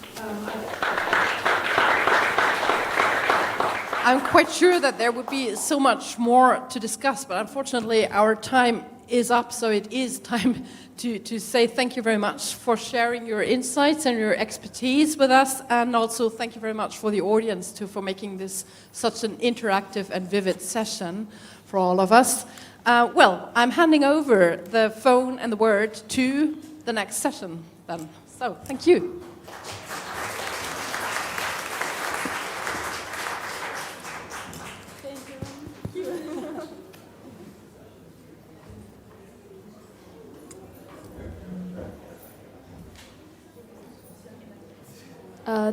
I'm quite sure that there would be so much more to discuss, but unfortunately our time is up, so it is time to say thank you very much for sharing your insights and your expertise with us, and also thank you very much for the audience too for making this such an interactive and vivid session for all of us. Well, I'm handing over the phone and the word to the next session then. So, thank you.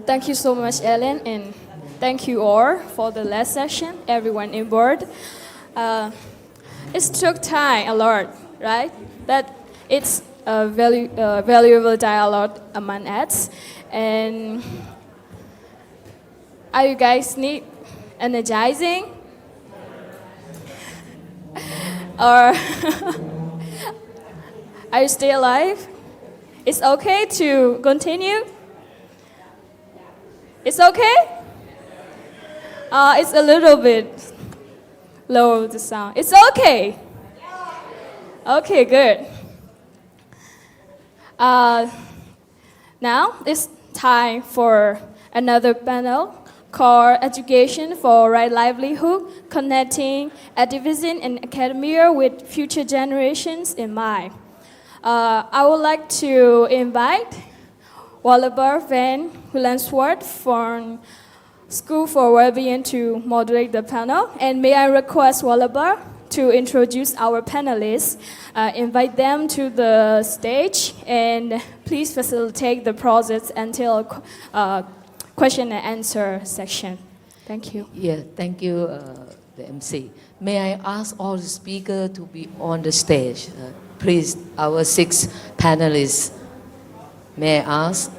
Thank you so much, Ellen, and thank you all for the last session, everyone involved. It took time a lot, right? But it's a valuable dialogue among us. And are you guys need energizing? Or are you still alive? It's okay to continue? It's okay? It's a little bit low, the sound. It's okay? Okay, good. Now it's time for another panel called Education for Right Livelihood, Connecting Activism and Academia with Future Generations in Mind. I would like to invite Oliver Van Hullensworth from School for Wellbeing to moderate the panel. And may I request Oliver to introduce our panelists, invite them to the stage, and please facilitate the process until question and answer section. Thank you. Yeah, thank you, the MC. May I ask all the speakers to be on the stage? Please, our 6 panelists. May I ask?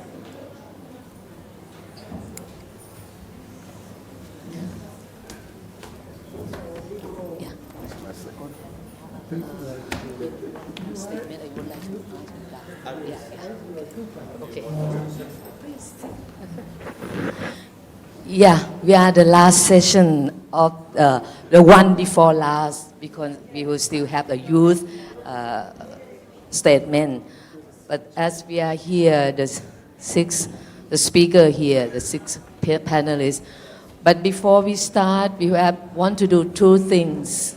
Yeah, we are the last session of the one before last, because we will still have a youth statement. But as we are here, the speaker here, the 6 panelists. But before we start, we want to do 2 things.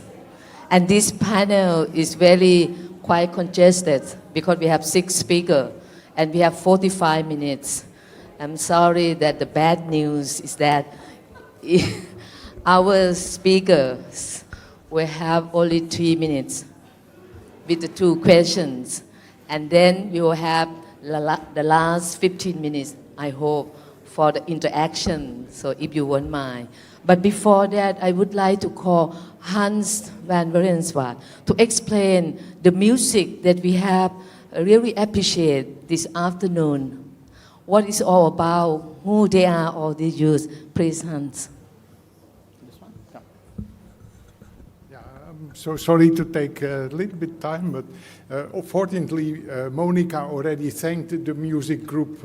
And this panel is very quite congested because we have 6 speakers and we have 45 minutes. I'm sorry that the bad news is that our speakers will have only 3 minutes with the 2 questions. And then we will have the last 15 minutes, I hope, for the interaction, so if you won't mind. But before that, I would like to call Hans van Verenswaard to explain the music that we have really appreciate this afternoon. What it's all about, who they are, all these youth. Please, Hans. I'm so sorry to take a little bit time, but fortunately, Monica already thanked the music group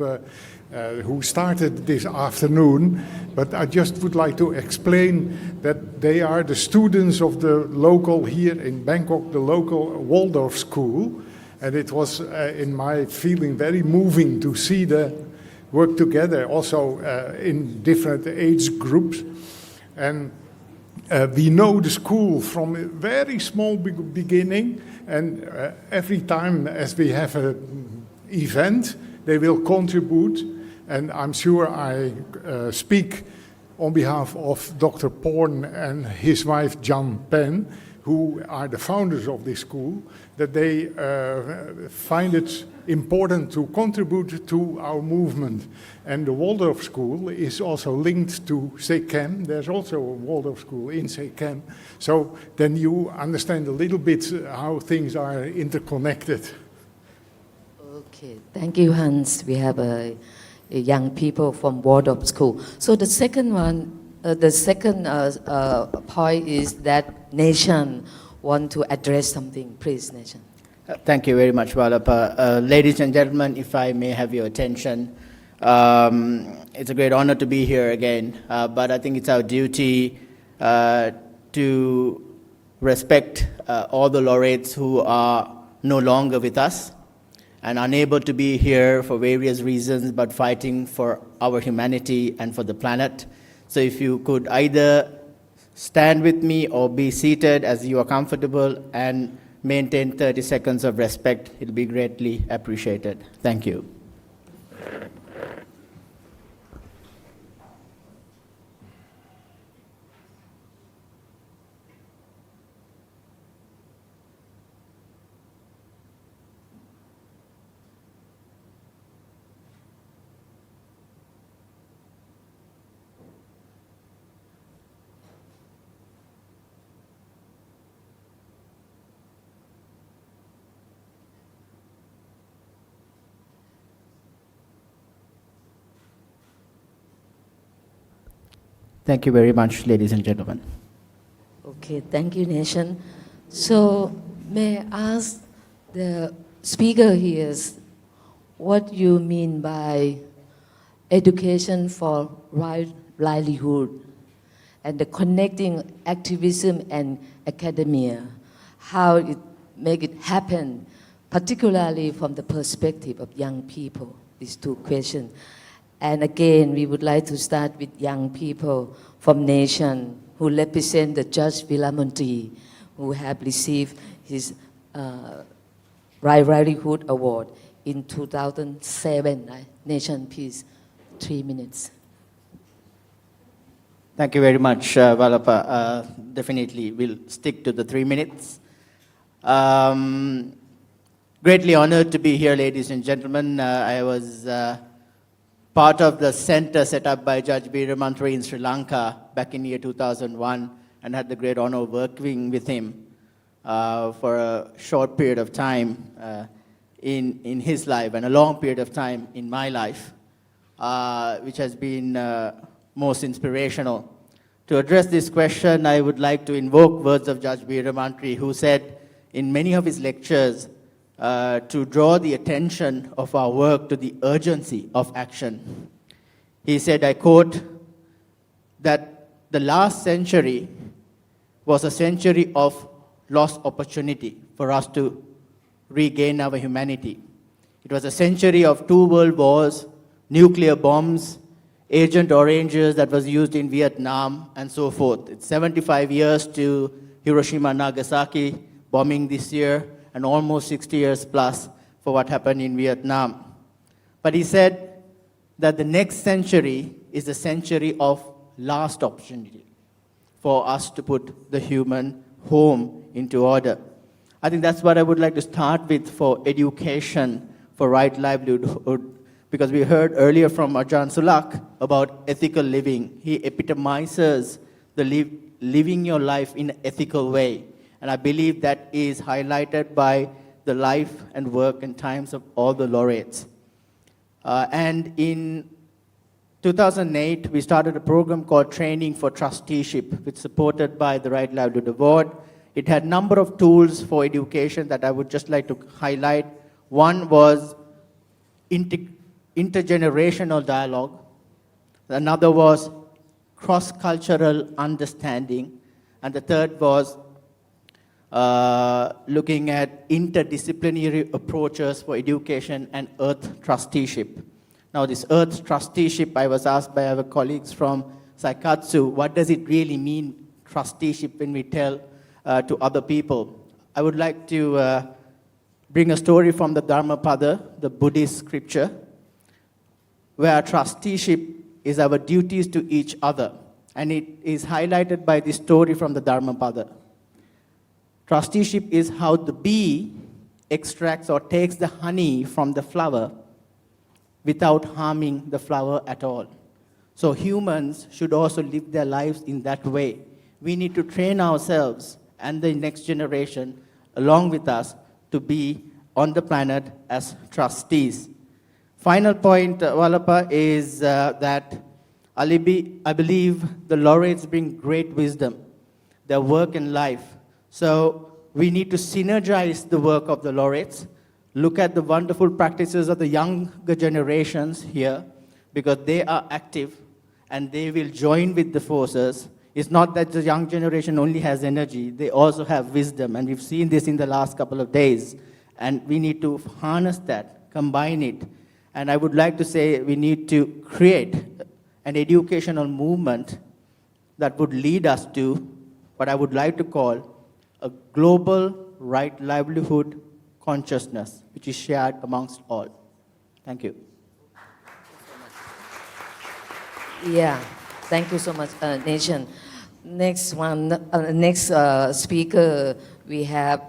who started this afternoon, but I just would like to explain that they are the students of the local, here in Bangkok, the local Waldorf school, and it was, in my feeling, very moving to see the work together, also in different age groups. And we know the school from a very small beginning, and every time as we have an event, they will contribute. And I'm sure I speak on behalf of Dr. Porn and his wife Jan Pen, who are the founders of this school, that they find it important to contribute to our movement. And the Waldorf School is also linked to Sekem. There's also a Waldorf School in Sekem. So then you understand a little bit how things are interconnected. Okay, thank you, Hans. We have a young people from Waldorf School. So the second one, point is that Nation want to address something. Please, Nation. Thank you very much, Valapa. Ladies and gentlemen, if I may have your attention, it's a great honor to be here again, but I think it's our duty to respect all the laureates who are no longer with us and unable to be here for various reasons, but fighting for our humanity and for the planet. So if you could either stand with me or be seated as you are comfortable and maintain 30 seconds of respect, it'll be greatly appreciated. Thank you. Thank you very much, ladies and gentlemen. Okay, thank you, Nation. So may I ask the speaker here what you mean by education for livelihood and the connecting activism and academia, how it make it happen, particularly from the perspective of young people, these two questions. And again, we would like to start with young people from Nation who represent the Judge Vilamonti, who have received his Livelihood Award in 2007. Nation Peace, 3 minutes. Thank you very much, Valapa. Definitely, we'll stick to the 3 minutes. Greatly honored to be here, ladies and gentlemen. I was part of the center set up by Judge Viramantri in Sri Lanka back in year 2001 and had the great honor of working with him for a short period of time in his life and a long period of time in my life, which has been most inspirational. To address this question, I would like to invoke words of Judge Viramantri, who said in many of his lectures to draw the attention of our work to the urgency of action. He said, I quote, that the last century was a century of lost opportunity for us to regain our humanity. It was a century of 2 world wars, nuclear bombs, Agent Oranges that was used in Vietnam, and so forth. It's 75 years to Hiroshima and Nagasaki bombing this year, and almost 60 years plus for what happened in Vietnam. But he said that the next century is the century of last opportunity for us to put the human home into order. I think that's what I would like to start with for education for right livelihood, because we heard earlier from Ajahn Sulak about ethical living. He epitomizes the living your life in an ethical way. And I believe that is highlighted by the life and work and times of all the laureates. And in 2008, we started a program called Training for Trusteeship, which is supported by the Right Livelihood Award. It had a number of tools for education that I would just like to highlight. One was intergenerational dialogue. Another was cross-cultural understanding. And the third was looking at interdisciplinary approaches for education and earth trusteeship. Now this earth trusteeship, I was asked by our colleagues from Saikatsu, what does it really mean, trusteeship, when we tell to other people? I would like to bring a story from the Dharmapada, the Buddhist scripture, where trusteeship is our duties to each other. And it is highlighted by this story from the Dharmapada. Trusteeship is how the bee extracts or takes the honey from the flower without harming the flower at all. So humans should also live their lives in that way. We need to train ourselves and the next generation along with us to be on the planet as trustees. Final point, Walapa, is that I believe the laureates bring great wisdom, their work and life. So we need to synergize the work of the laureates, look at the wonderful practices of the younger generations here, because they are active and they will join with the forces. It's not that the young generation only has energy, they also have wisdom, and we've seen this in the last couple of days. And we need to harness that, combine it. And I would like to say we need to create an educational movement that would lead us to what I would like to call a global right livelihood consciousness, which is shared amongst all. Thank you. Yeah, thank you so much, Nation. Next speaker, we have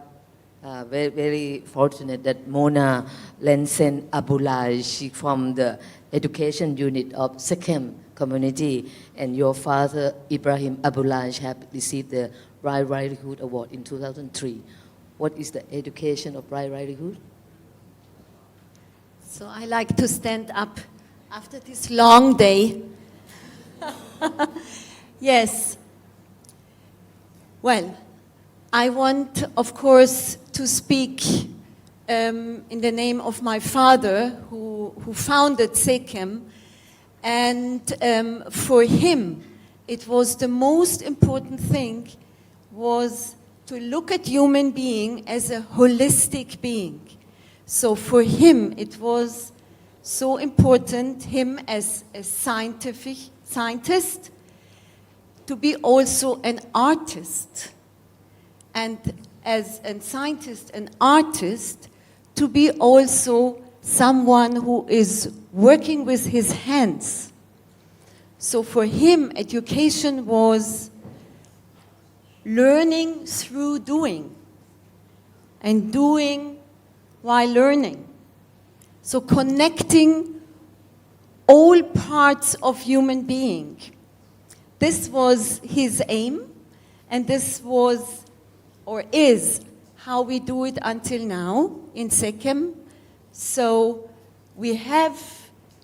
very, very fortunate that Mona Lensen Abulaj from the education unit of Sekem community, and your father Ibrahim Abulaj have received the Right Livelihood Award in 2003. What is the education of right livelihood? So I like to stand up after this long day. Yes. Well, I want, of course, to speak in the name of my father, who founded Sekem, and for him, it was the most important thing was to look at human being as a holistic being. So for him, it was so important, him as a scientist, to be also an artist. And as a scientist and artist, to be also someone who is working with his hands. So for him, education was learning through doing, and doing while learning. So connecting all parts of human being. This was his aim, and this was, or is, how we do it until now in Sekem. So we have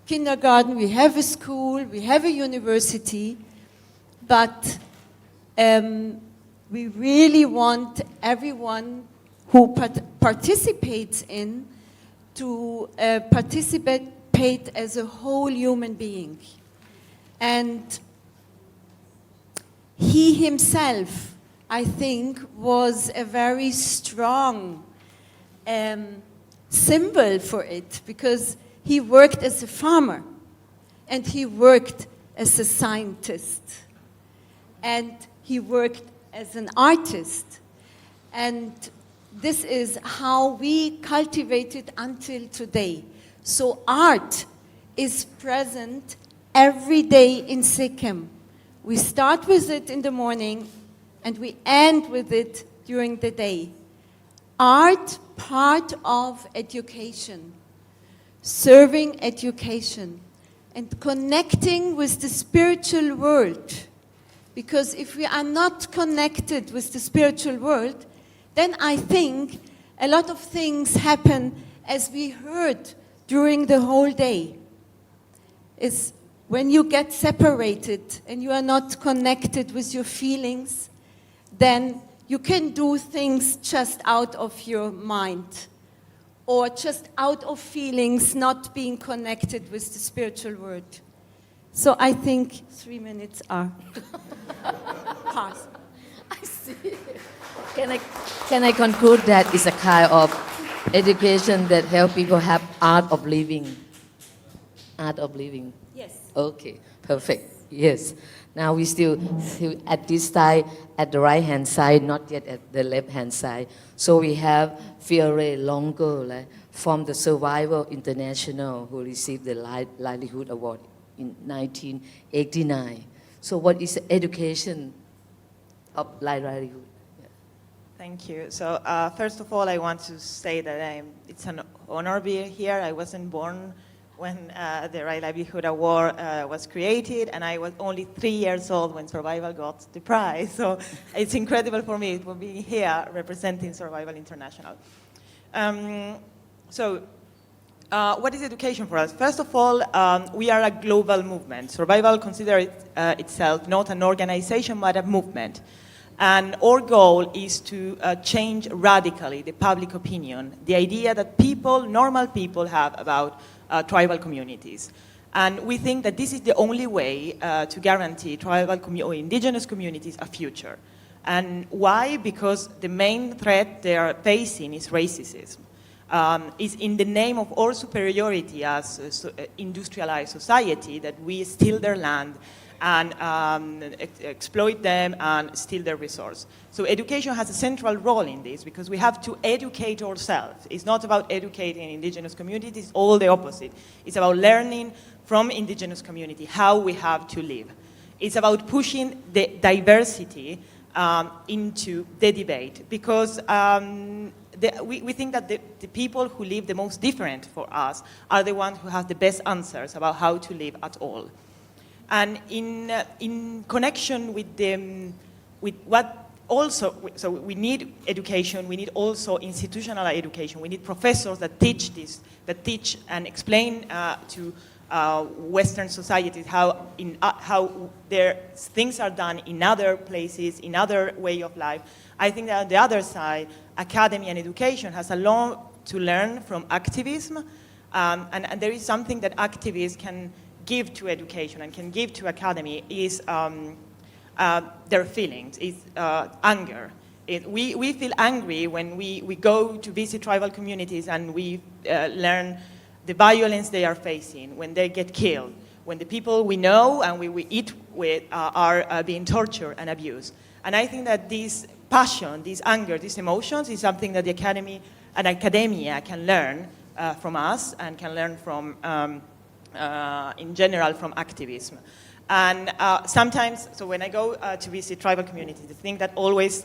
kindergarten, we have a school, we have a university, but we really want everyone who participates in to participate as a whole human being. And he himself, I think, was a very strong symbol for it, because he worked as a farmer and he worked as a scientist and he worked as an artist. And this is how we cultivate it until today. So art is present every day in Sekem. We start with it in the morning and we end with it during the day. Art, part of education, serving education, and connecting with the spiritual world. Because if we are not connected with the spiritual world, then I think a lot of things happen as we heard during the whole day. It's when you get separated and you are not connected with your feelings, then you can do things just out of your mind or just out of feelings, not being connected with the spiritual world. So I think 3 minutes are past. I see. Can I conclude that it's a kind of education that help people have art of living? Art of living. Yes. Okay, perfect. Yes. Now we still at this side, at the right-hand side, not yet at the left-hand side. So we have Fiore Longo from the Survival International, who received the Livelihood Award in 1989. So what is the education of livelihood? Thank you. So first of all, I want to say that it's an honor to be here. I wasn't born when the Right Livelihood Award was created, and I was only 3 years old when Survival got the prize. So it's incredible for me for being here representing Survival International. What is education for us? First of all, we are a global movement. Survival considers itself not an organization, but a movement. And our goal is to change radically the public opinion, the idea that people, normal people, have about tribal communities. And we think that this is the only way to guarantee tribal or indigenous communities a future. And why? Because the main threat they are facing is racism. Is in the name of our superiority as industrialized society that we steal their land and exploit them and steal their resource. So education has a central role in this because we have to educate ourselves. It's not about educating indigenous communities, it's all the opposite. It's about learning from indigenous community how we have to live. It's about pushing the diversity into the debate because we think that the people who live the most different for us are the ones who have the best answers about how to live at all. And in connection with what also, so we need education, we need also institutional education, we need professors that teach this, that teach and explain to Western societies how their things are done in other places, in other way of life. I think that on the other side, academy and education has a lot to learn from activism, and there is something that activists can give to education and can give to academy is their feelings, is anger. We feel angry when we go to visit tribal communities and we learn the violence they are facing, when they get killed, when the people we know and we eat with are being tortured and abused. And I think that this passion, this anger, these emotions is something that the academy and academia can learn from us and can learn from, in general, from activism. And sometimes, so when I go to visit tribal communities, the thing that always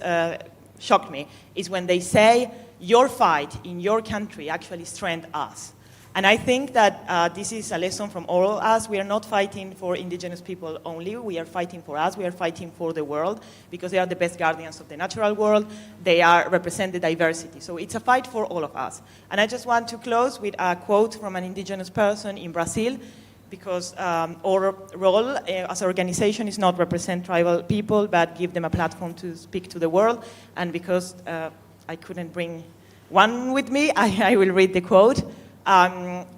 shocked me is when they say, your fight in your country actually strengthens us. And I think that this is a lesson from all of us. We are not fighting for indigenous people only. We are fighting for us. We are fighting for the world because they are the best guardians of the natural world. They represent the diversity. So it's a fight for all of us. And I just want to close with a quote from an indigenous person in Brazil because our role as an organization is not represent tribal people but give them a platform to speak to the world. And because I couldn't bring one with me, I will read the quote.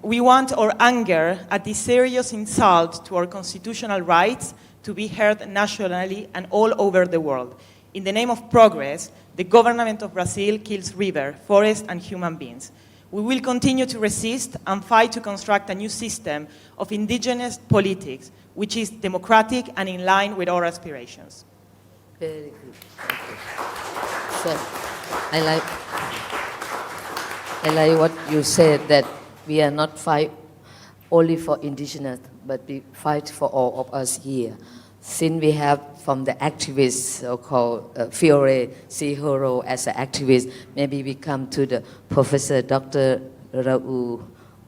We want our anger at this serious insult to our constitutional rights to be heard nationally and all over the world. In the name of progress, the government of Brazil kills river, forest, and human beings. We will continue to resist and fight to construct a new system of indigenous politics, which is democratic and in line with our aspirations. Very good. Okay. So, I like what you said, that we are not fight only for indigenous, but we fight for all of us here. Since we have from the activists, so-called Fiore Sihoro as an activist, maybe we come to the Professor Dr. Raul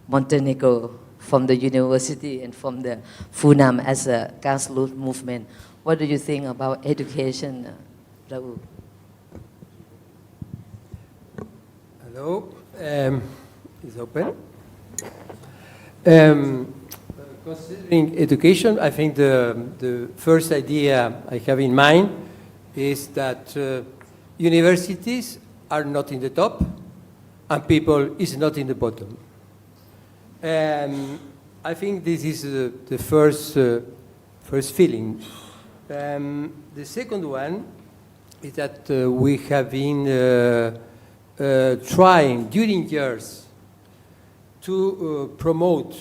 Montenegro from the university and from the FUNAM as a grassroots movement. What do you think about education, Raul? Hello, it's open. Considering education, I think the first idea I have in mind is that universities are not in the top and people is not in the bottom. I think this is the first feeling. The second one is that we have been trying during years to promote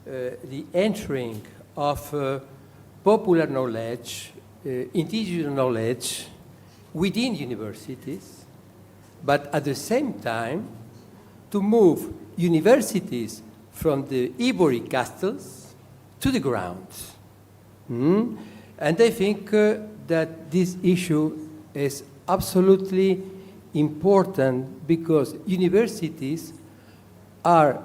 the entering of popular knowledge, indigenous knowledge within universities, but at the same time to move universities from the ivory castles to the ground. And I think that this issue is absolutely important because universities are,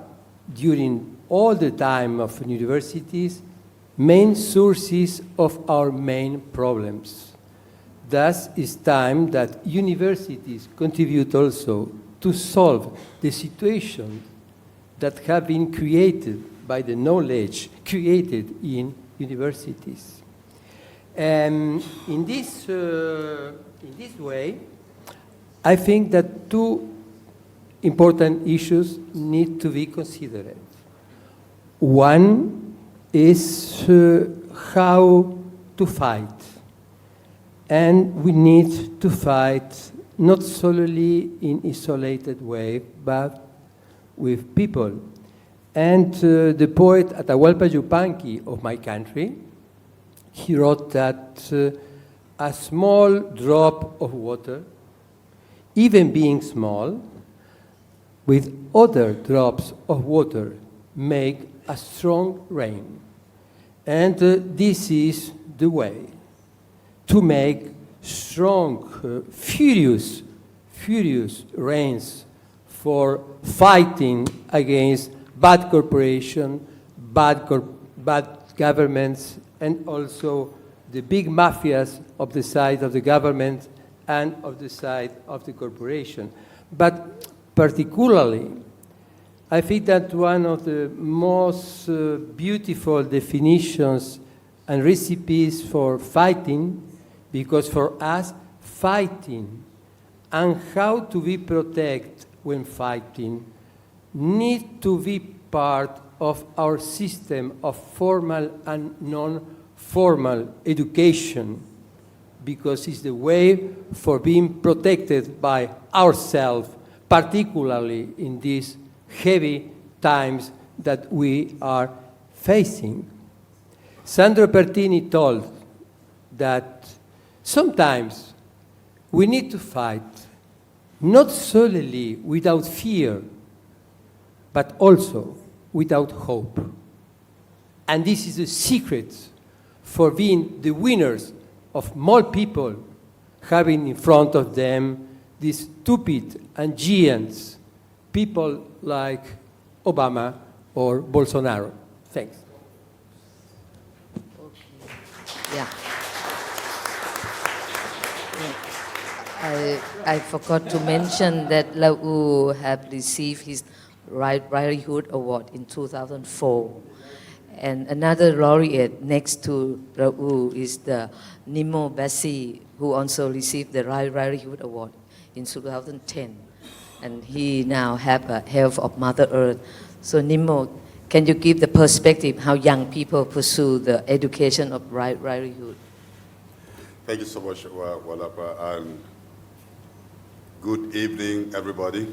during all the time of universities, main sources of our main problems. Thus, it's time that universities contribute also to solve the situation that have been created by the knowledge created in universities. In this way, I think that two important issues need to be considered. One is how to fight. And we need to fight not solely in isolated way, but with people. And the poet Atahualpa Yupanqui of my country, he wrote that a small drop of water, even being small, with other drops of water, make a strong rain. And this is the way to make strong, furious rains for fighting against bad corporation, bad governments, and also the big mafias of the side of the government and of the side of the corporation. But particularly, I think that one of the most beautiful definitions and recipes for fighting, because for us, fighting and how to be protected when fighting need to be part of our system of formal and non-formal education, because it's the way for being protected by ourselves, particularly in these heavy times that we are facing. Sandro Pertini told that sometimes we need to fight not solely without fear, but also without hope. And this is the secret for being the winners of more people having in front of them these stupid and giants, people like Obama or Bolsonaro. Thanks. Yeah. I forgot to mention that Lau have received his Livelihood Award in 2004. And another laureate next to Lau is the Nimo Bassi, who also received the Livelihood Award in 2010. And he now have a Health of Mother Earth. So Nimo, can you give the perspective how young people pursue the education of livelihood? Thank you so much, Walapa, and good evening, everybody.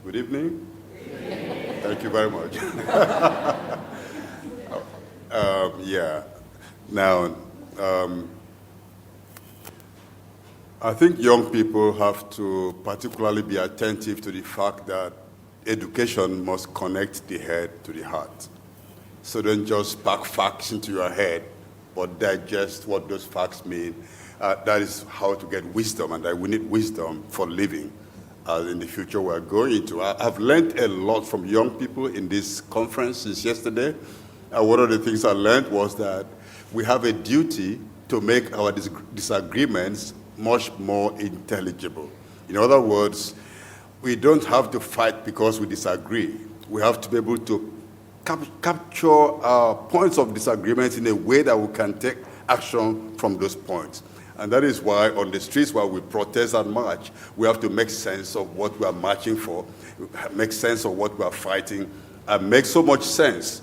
Good evening. Thank you very much. Now, I think young people have to particularly be attentive to the fact that education must connect the head to the heart. So don't just pack facts into your head, but digest what those facts mean. That is how to get wisdom, and that we need wisdom for living in the future we're going into. I've learned a lot from young people in this conference since yesterday. One of the things I learned was that we have a duty to make our disagreements much more intelligible. In other words, we don't have to fight because we disagree. We have to be able to capture our points of disagreement in a way that we can take action from those points. And that is why on the streets where we protest and march, we have to make sense of what we are marching for, make sense of what we are fighting, and make so much sense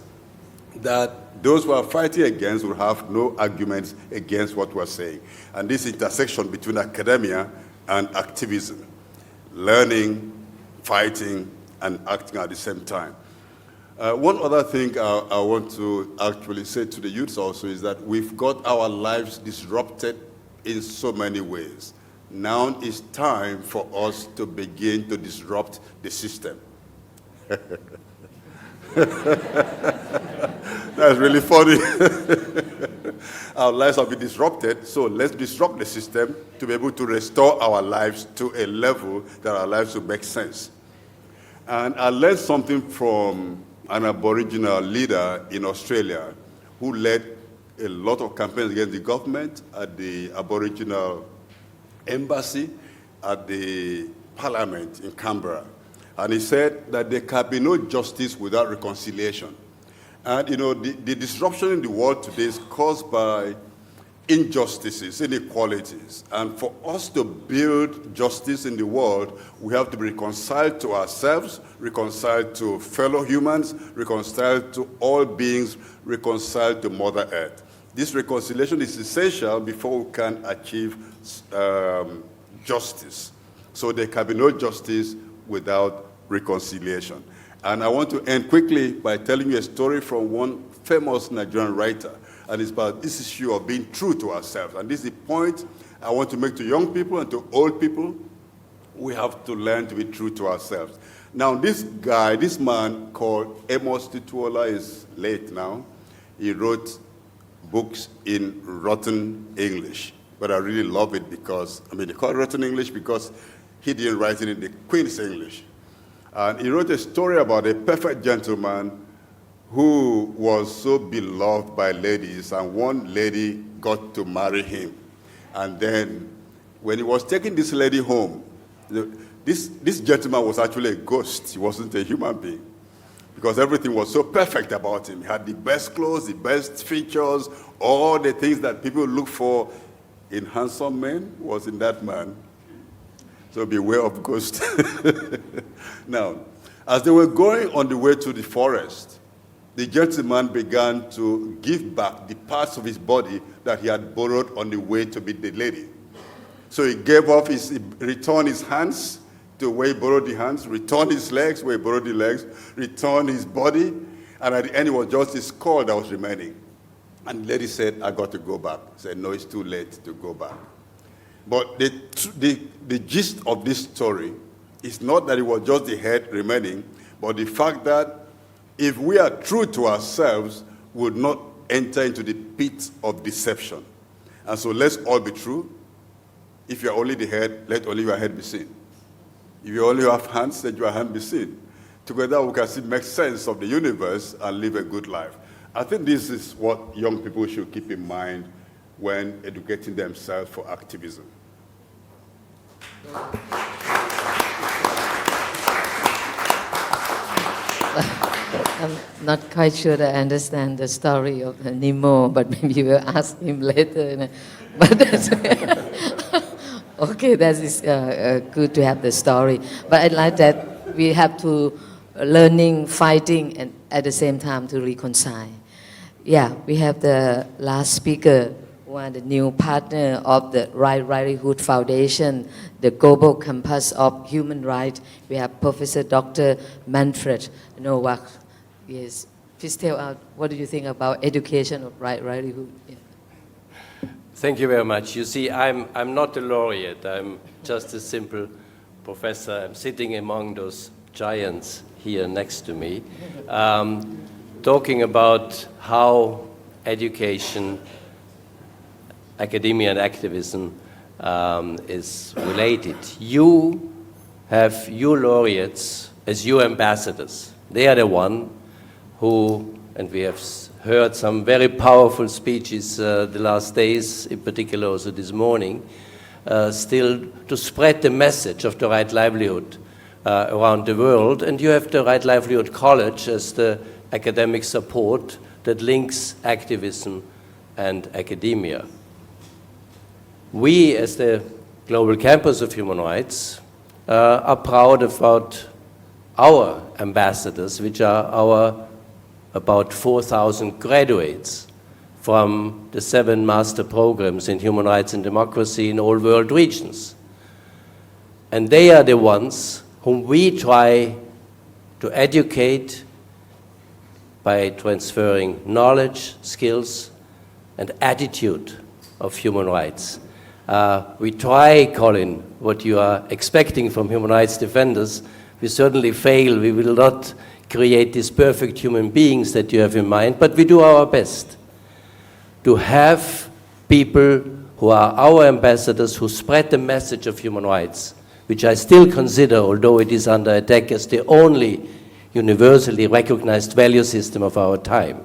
that those who are fighting against will have no arguments against what we're saying. And this intersection between academia and activism, learning, fighting, and acting at the same time. One other thing I want to actually say to the youths also is that we've got our lives disrupted in so many ways. Now it's time for us to begin to disrupt the system. That's really funny. Our lives have been disrupted, so let's disrupt the system to be able to restore our lives to a level that our lives will make sense. And I learned something from an Aboriginal leader in Australia who led a lot of campaigns against the government at the Aboriginal embassy, at the parliament in Canberra. And he said that there can be no justice without reconciliation. And the disruption in the world today is caused by injustices, inequalities. And for us to build justice in the world, we have to be reconciled to ourselves, reconciled to fellow humans, reconciled to all beings, reconciled to Mother Earth. This reconciliation is essential before we can achieve justice. So there can be no justice without reconciliation. And I want to end quickly by telling you a story from one famous Nigerian writer, and it's about this issue of being true to ourselves. And this is the point I want to make to young people and to old people. We have to learn to be true to ourselves. Now, this man called Amos Tutuola is late now. He wrote books in rotten English, but I really love it because, they call it rotten English because he didn't write it in the Queen's English. And he wrote a story about a perfect gentleman who was so beloved by ladies, and one lady got to marry him. And then when he was taking this lady home, this gentleman was actually a ghost. He wasn't a human being, because everything was so perfect about him. He had the best clothes, the best features, all the things that people look for in handsome men was in that man. So beware of ghosts. Now, as they were going on the way to the forest, the gentleman began to give back the parts of his body that he had borrowed on the way to meet the lady. So he returned his hands to where he borrowed the hands, returned his legs where he borrowed the legs, returned his body, and at the end it was just his skull that was remaining. And the lady said, I got to go back. He said, no, it's too late to go back. But the gist of this story is not that it was just the head remaining, but the fact that if we are true to ourselves, we would not enter into the pit of deception. And so let's all be true. If you're only the head, let only your head be seen. If you only have hands, let your hand be seen. Together we can make sense of the universe and live a good life. I think this is what young people should keep in mind when educating themselves for activism. I'm not quite sure that I understand the story of Nemo, but maybe we'll ask him later. But that's okay, that is good to have the story. But I like that we have to learning, fighting, and at the same time to reconcile. Yeah, we have the last speaker, one the new partner of the Livelihood Foundation, the Global Compass of Human Rights. We have Professor Dr. Manfred Nowak. Yes, please tell us, what do you think about education of livelihood? Yeah. Thank you very much. You see, I'm not a laureate. I'm just a simple professor. I'm sitting among those giants here next to me, talking about how education, academia, and activism is related. You have your laureates as your ambassadors. They are the one who, and we have heard some very powerful speeches the last days, in particular also this morning, still to spread the message of the right livelihood around the world. And you have the Right Livelihood College as the academic support that links activism and academia. We, as the Global Campus of Human Rights, are proud about our ambassadors, which are our about 4,000 graduates from the 7 master programs in human rights and democracy in all world regions. And they are the ones whom we try to educate by transferring knowledge, skills, and attitude of human rights. We try, Colin, what you are expecting from human rights defenders. We certainly fail. We will not create these perfect human beings that you have in mind, but we do our best. to have people who are our ambassadors who spread the message of human rights, which I still consider, although it is under attack, as the only universally recognized value system of our time,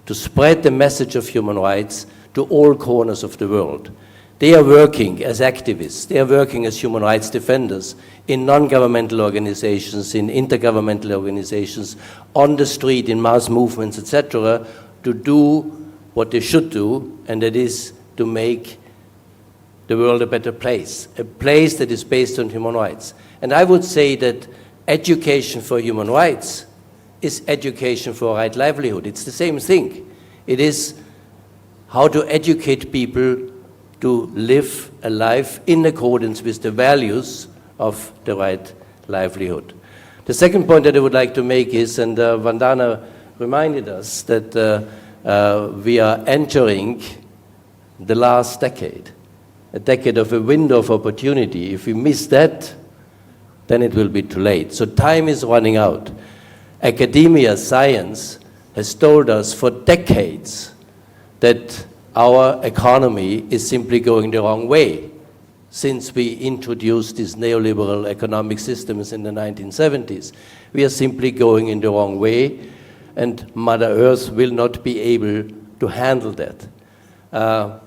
to spread the message of human rights to all corners of the world. They are working as activists, they are working as human rights defenders in non-governmental organizations, in intergovernmental organizations, on the street, in mass movements, etc., to do what they should do, and that is to make the world a better place, a place that is based on human rights. And I would say that education for human rights is education for right livelihood. It's the same thing. It is how to educate people to live a life in accordance with the values of the right livelihood. The second point that I would like to make is, and Vandana reminded us, that we are entering the last decade, a decade of a window of opportunity. If we miss that, then it will be too late. So time is running out. Academia, science, has told us for decades that our economy is simply going the wrong way since we introduced these neoliberal economic systems in the 1970s. We are simply going in the wrong way, and Mother Earth will not be able to handle that.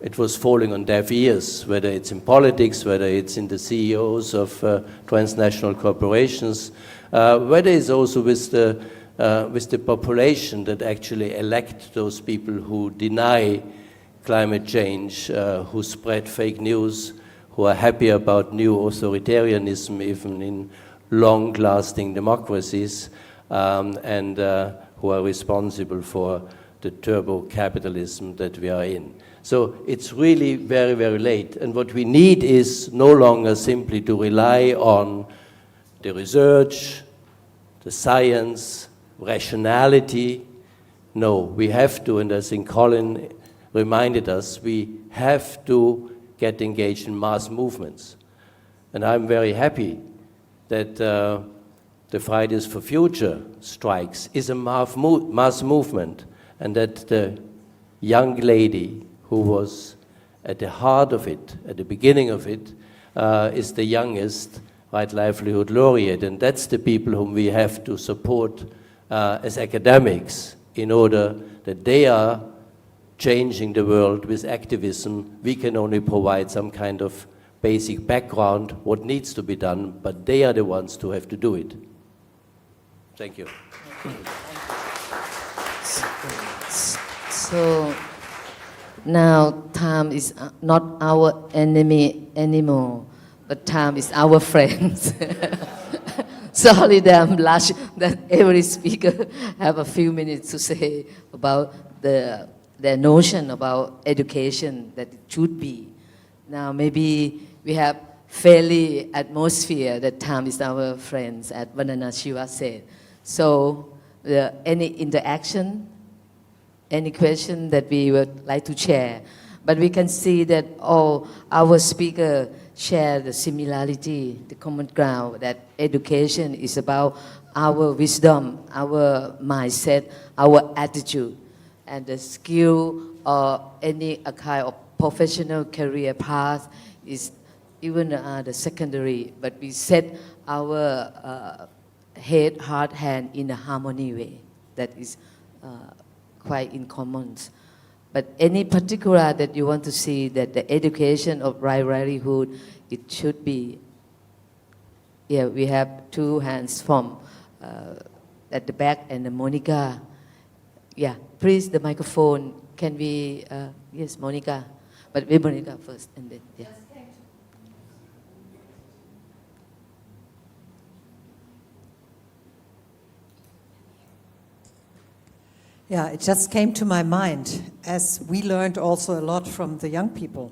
It was falling on deaf ears, whether it's in politics, whether it's in the CEOs of transnational corporations, whether it's also with the population that actually elect those people who deny climate change, who spread fake news, who are happy about new authoritarianism even in long-lasting democracies, and who are responsible for the turbo-capitalism that we are in. So it's really very, very late. And what we need is no longer simply to rely on the research, the science, rationality. No, we have to, and I think Colin reminded us, we have to get engaged in mass movements. And I'm very happy that the Fridays for Future strikes is a mass movement, and that the young lady who was at the heart of it, at the beginning of it, is the youngest Right Livelihood Laureate. And that's the people whom we have to support as academics in order that they are changing the world with activism. We can only provide some kind of basic background, what needs to be done, but they are the ones who have to do it. Thank you. So now time is not our enemy anymore, but time is our friends. Sorry that I'm blushing, that every speaker have a few minutes to say about their notion about education, that it should be. Now maybe we have fairly atmosphere that time is our friends, as Vandana Shiva said. So any interaction, any question that we would like to share. But we can see that all our speakers share the similarity, the common ground, that education is about our wisdom, our mindset, our attitude, and the skill or any kind of professional career path is even the secondary, but we set our head, heart, hand in a harmony way that is quite in common. But any particular that you want to see that the education of right livelihood, it should be, yeah, we have two hands from at the back and Monica. Yeah, please, the microphone. Can we, yes, Monica. But we Monica first and then, yeah. Yeah, it just came to my mind, as we learned also a lot from the young people.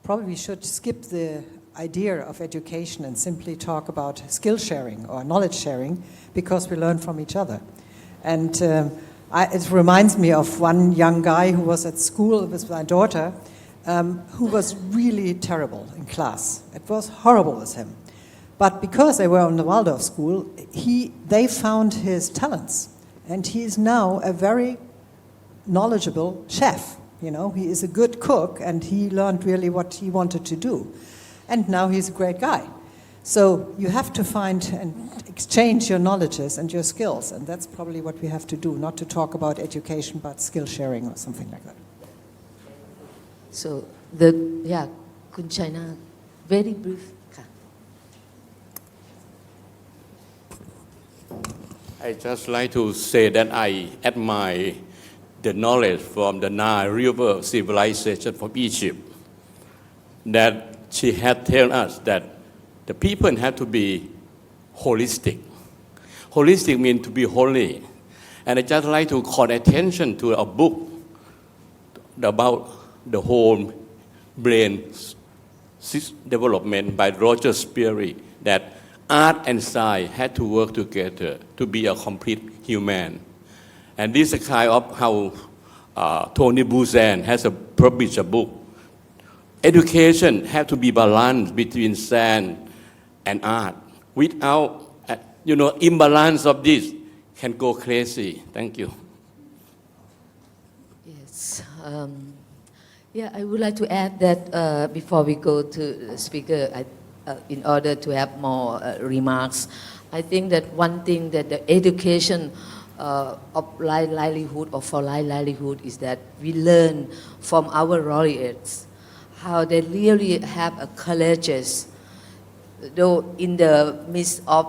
Probably we should skip the idea of education and simply talk about skill sharing or knowledge sharing, because we learn from each other. And it reminds me of one young guy who was at school with my daughter, who was really terrible in class. It was horrible with him. But because they were on the Waldorf school, they found his talents. And he is now a very knowledgeable chef. You know, he is a good cook, and he learned really what he wanted to do. And now he's a great guy. So you have to find and exchange your knowledges and your skills, and that's probably what we have to do, not to talk about education, but skill sharing or something like that. So, Kun China, very brief. I just like to say that I admire the knowledge from the Nile River civilization from Egypt, that she had told us that the people have to be holistic. Holistic means to be holy. And I just like to call attention to a book about the whole brain development by Roger Sperry, that art and science had to work together to be a complete human. And this is kind of how Tony Buzan has published a book. Education has to be balanced between science and art. Without, imbalance of this can go crazy. Thank you. Yes. I would like to add that before we go to the speaker, in order to have more remarks, I think that one thing that the education of livelihood or for livelihood is that we learn from our laureates how they really have a courageous, though in the midst of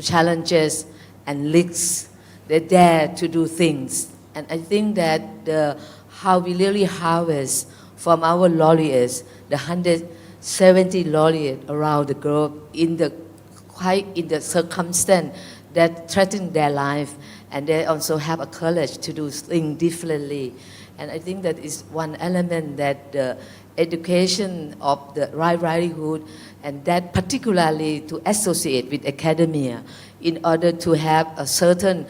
challenges and risks, they dare to do things. And I think that how we really harvest from our laureates, the 170 laureates around the globe in the circumstance that threaten their life, and they also have a courage to do things differently. And I think that is one element that the education of the livelihood, and that particularly to associate with academia in order to have a certain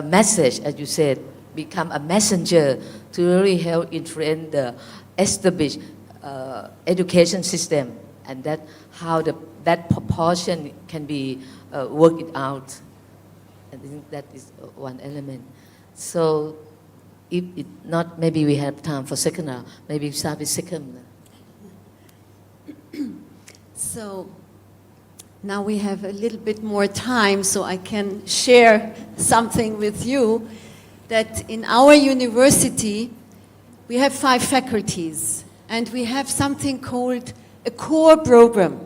message, as you said, become a messenger to really help influence the established education system, and that how that proportion can be worked out. I think that is one element. So if it not, maybe we have time for second round. Maybe start with second. So now we have a little bit more time, so I can share something with you, that in our university we have 5 faculties, and we have something called a core program.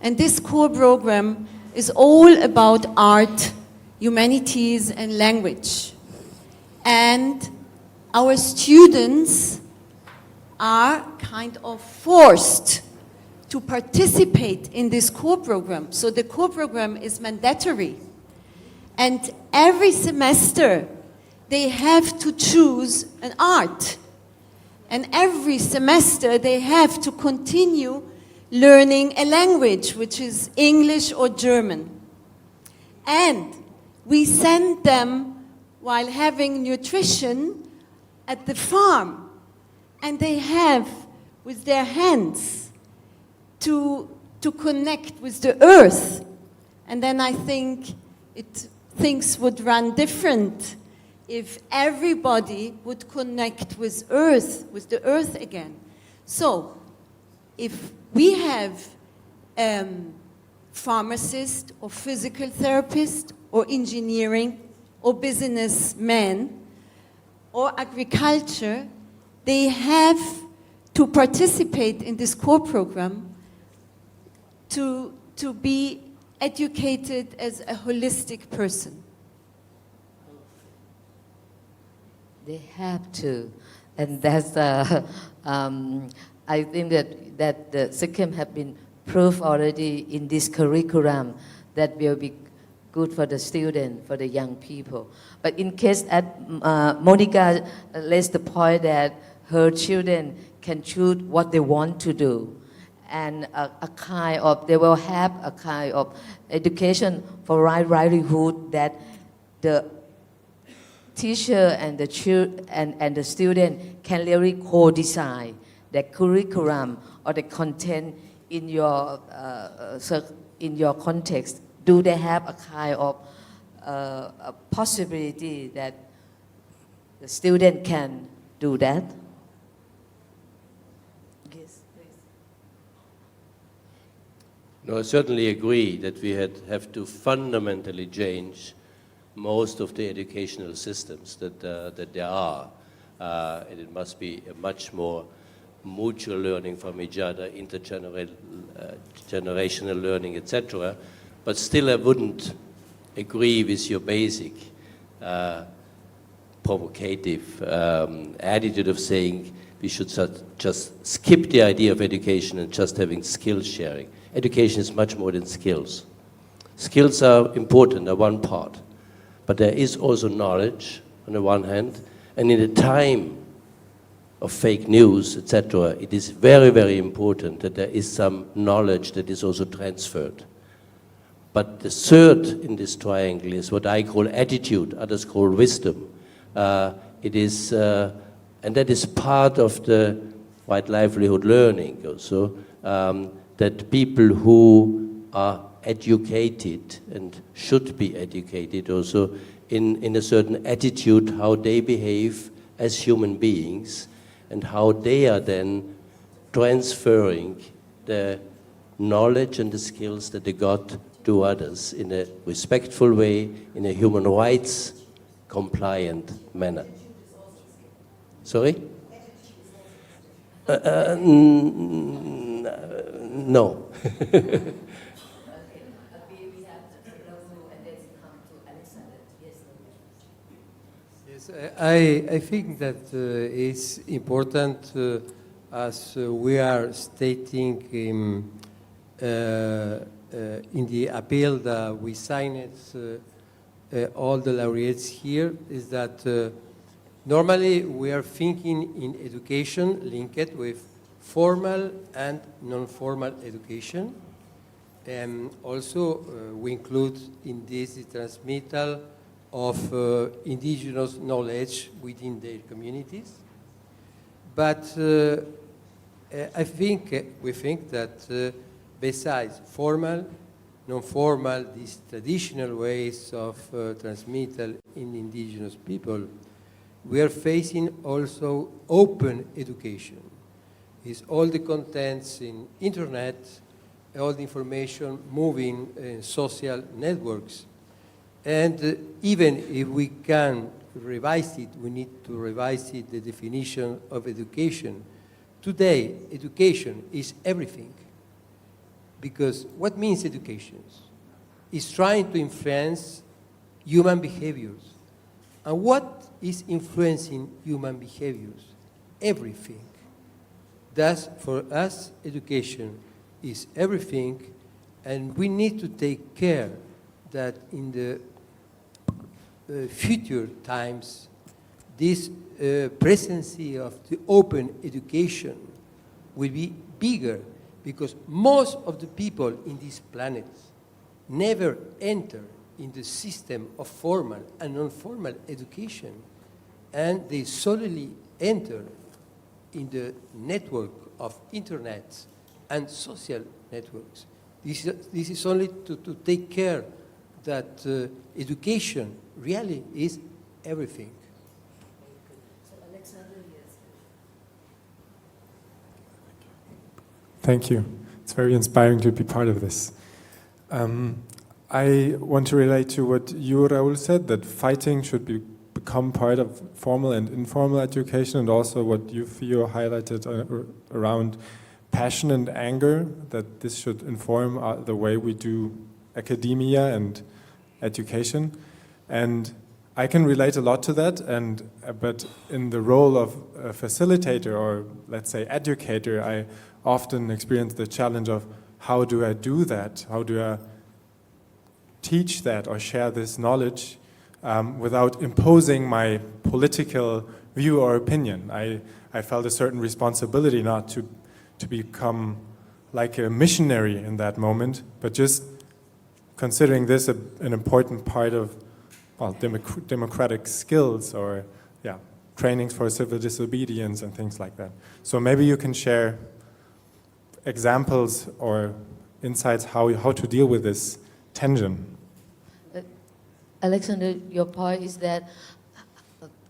And this core program is all about art, humanities, and language. And our students are kind of forced to participate in this core program. So the core program is mandatory. And every semester, they have to choose an art. And every semester, they have to continue learning a language, which is English or German. And we send them while having nutrition at the farm. And they have, with their hands, to connect with the earth. And then I think things would run different if everybody would connect with the earth again. So, if we have pharmacists or physical therapists or engineering or businessmen or agriculture, they have to participate in this core program to be educated as a holistic person. They have to, and that's I think that the Sikkim have been proved already in this curriculum that will be good for the student, for the young people. But in case Monica raised the point that her children can choose what they want to do, and they will have a kind of education for livelihood that the teacher and the student can really co-design the curriculum or the content in your context. Do they have a kind of a possibility that the student can do that? Yes, please. No, I certainly agree that we have to fundamentally change most of the educational systems that there are. And it must be a much more mutual learning from each other, intergenerational learning, etc. But still, I wouldn't agree with your basic provocative attitude of saying we should just skip the idea of education and just having skill sharing. Education is much more than skills. Skills are important, are one part. But there is also knowledge on the one hand, and in a time of fake news, etc., it is very, very important that there is some knowledge that is also transferred. But the third in this triangle is what I call attitude, others call wisdom. It is, and that is part of the white livelihood learning also, that people who are educated and should be educated also in a certain attitude, how they behave as human beings and how they are then transferring the knowledge and the skills that they got to others in a respectful way, in a human rights compliant manner. Sorry? No. Yes, I think that it's important, as we are stating in the appeal that we signed, all the laureates here, is that normally we are thinking in education linked with formal and non-formal education. And also we include in this the transmittal of indigenous knowledge within their communities. But we think that besides formal, non-formal, these traditional ways of transmittal in indigenous people, we are facing also open education. It's all the contents in internet, all the information moving in social networks. And even if we can revise it, we need to revise it, the definition of education. Today, education is everything. Because what means education? It's trying to influence human behaviors. And what is influencing human behaviors? Everything. Thus, for us, education is everything, and we need to take care that in the future times, this presence of the open education will be bigger, because most of the people in this planet never enter in the system of formal and non-formal education, and they solely enter in the network of internet and social networks. This is only to take care that education really is everything. Thank you. It's very inspiring to be part of this. I want to relate to what you, Raul, said, that fighting should become part of formal and informal education, and also what you, Fio, highlighted around passion and anger, that this should inform the way we do academia and education. And I can relate a lot to that, but in the role of a facilitator or, let's say, educator, I often experience the challenge of how do I do that? How do I teach that or share this knowledge without imposing my political view or opinion? I felt a certain responsibility not to become like a missionary in that moment, but just considering this an important part of democratic skills or trainings for civil disobedience and things like that. So maybe you can share examples or insights how to deal with this tension. Alexander, your point is that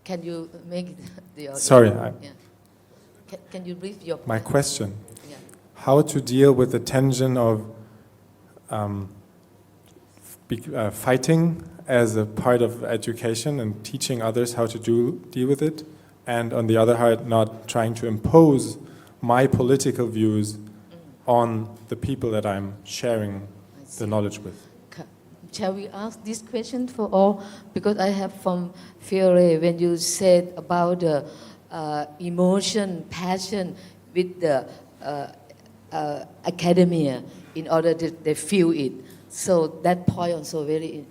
Can you make it the audio? Sorry, Yeah. Can you brief your my point? question. Yeah. How to deal with the tension of fighting as a part of education and teaching others how to deal with it, and on the other hand, not trying to impose my political views on the people that I'm sharing the knowledge with. Shall we ask this question for all? Because I have from Fiore, when you said about the emotion, passion with the academia in order that they feel it. So that point also very,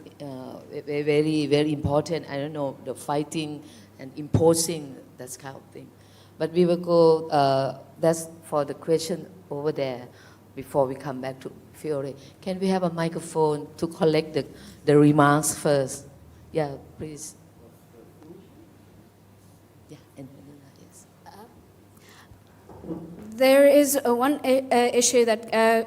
very important. I don't know, the fighting and imposing, that kind of thing. But we will go, that's for the question over there before we come back to Fiore. Can we have a microphone to collect the remarks first? Yeah, please. Yeah, and yes. There is one issue that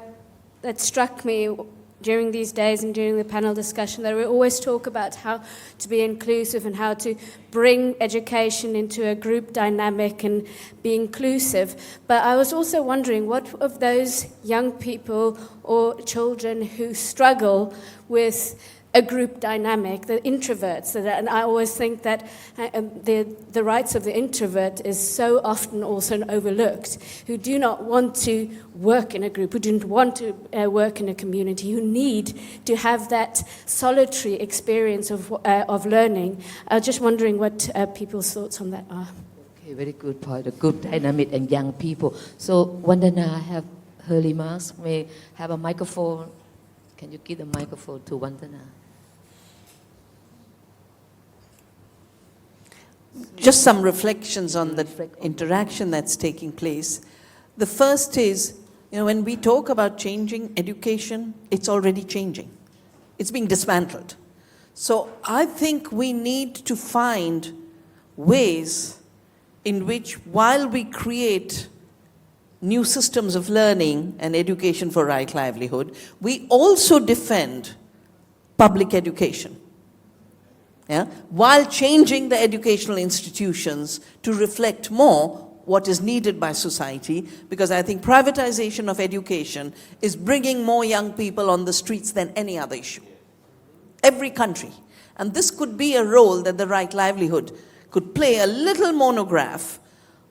struck me during these days and during the panel discussion, that we always talk about how to be inclusive and how to bring education into a group dynamic and be inclusive. But I was also wondering, what of those young people or children who struggle with a group dynamic, the introverts, and I always think that the rights of the introvert is so often also overlooked, who do not want to work in a group, who don't want to work in a community, who need to have that solitary experience of learning. I was just wondering what people's thoughts on that are. Okay, very good point, a group dynamic and young people. So Vandana have her remarks, may have a microphone. Can you give the microphone to Vandana? Just some reflections on the interaction that's taking place. The first is, when we talk about changing education, it's already changing. It's being dismantled. So I think we need to find ways in which, while we create new systems of learning and education for right livelihood, we also defend public education. Yeah? While changing the educational institutions to reflect more what is needed by society, because I think privatization of education is bringing more young people on the streets than any other issue. Every country. And this could be a role that the right livelihood could play, a little monograph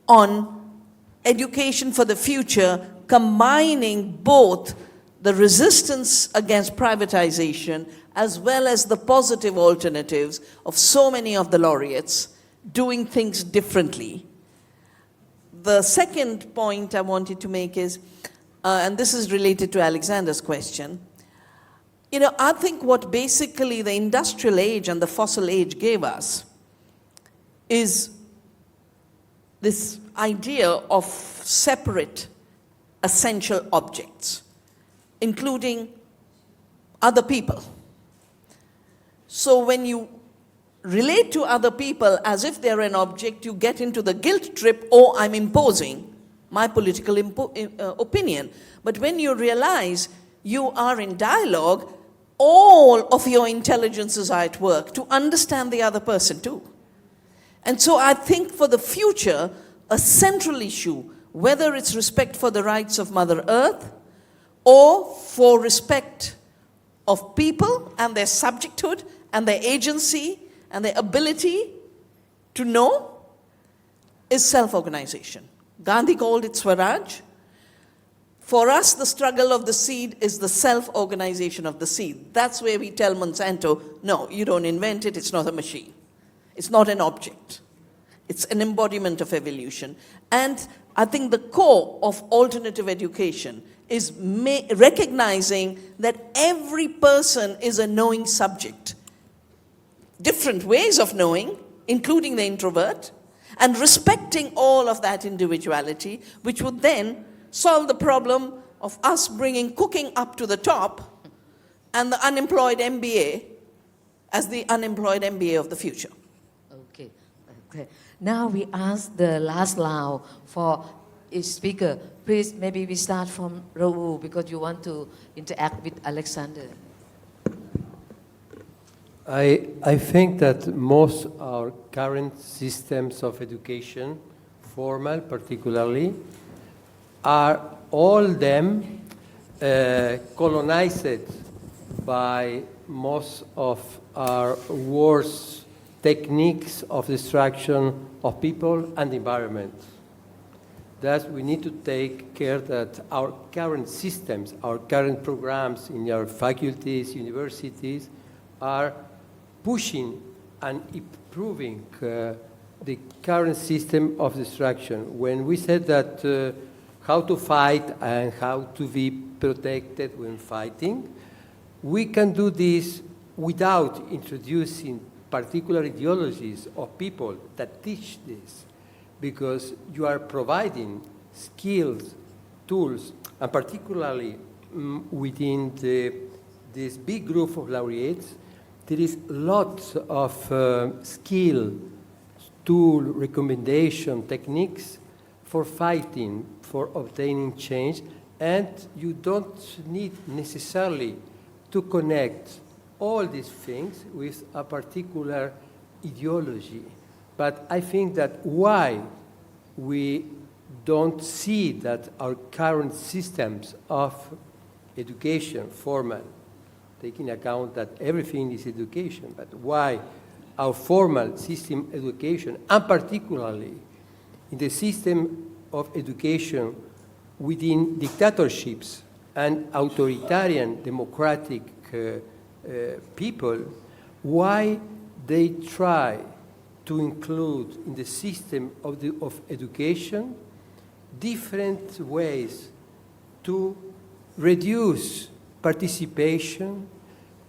on education for the future, combining both the resistance against privatization as well as the positive alternatives of so many of the laureates doing things differently. The second point I wanted to make is, and this is related to Alexander's question, I think what basically the industrial age and the fossil age gave us is this idea of separate essential objects, including other people. So when you relate to other people as if they're an object, you get into the guilt trip, oh, I'm imposing my political opinion. But when you realize you are in dialogue, all of your intelligences are at work to understand the other person too. And so I think for the future, a central issue, whether it's respect for the rights of Mother Earth or for respect of people and their subjecthood and their agency and their ability to know, is self-organization. Gandhi called it Swaraj. For us, the struggle of the seed is the self-organization of the seed. That's where we tell Monsanto, no, you don't invent it, it's not a machine. It's not an object. It's an embodiment of evolution. And I think the core of alternative education is recognizing that every person is a knowing subject. Different ways of knowing, including the introvert, and respecting all of that individuality, which would then solve the problem of us bringing cooking up to the top and the unemployed MBA as the unemployed MBA of the future. Okay. Now we ask the last round for each speaker. Please, maybe we start from Raul because you want to interact with Alexander. I think that most of our current systems of education, formal particularly, are all them colonized by most of our worst techniques of destruction of people and environment. Thus, we need to take care that our current systems, our current programs in our faculties, universities, are pushing and improving the current system of destruction. When we said that how to fight and how to be protected when fighting, we can do this without introducing particular ideologies of people that teach this, because you are providing skills, tools, and particularly within this big group of laureates, there is lots of skill, tool, recommendation, techniques for fighting, for obtaining change, and you don't need necessarily to connect all these things with a particular ideology. But I think that why we don't see that our current systems of education, formal, taking account that everything is education, but why our formal system education, and particularly in the system of education within dictatorships and authoritarian democratic people, why they try to include in the system of education different ways to reduce participation,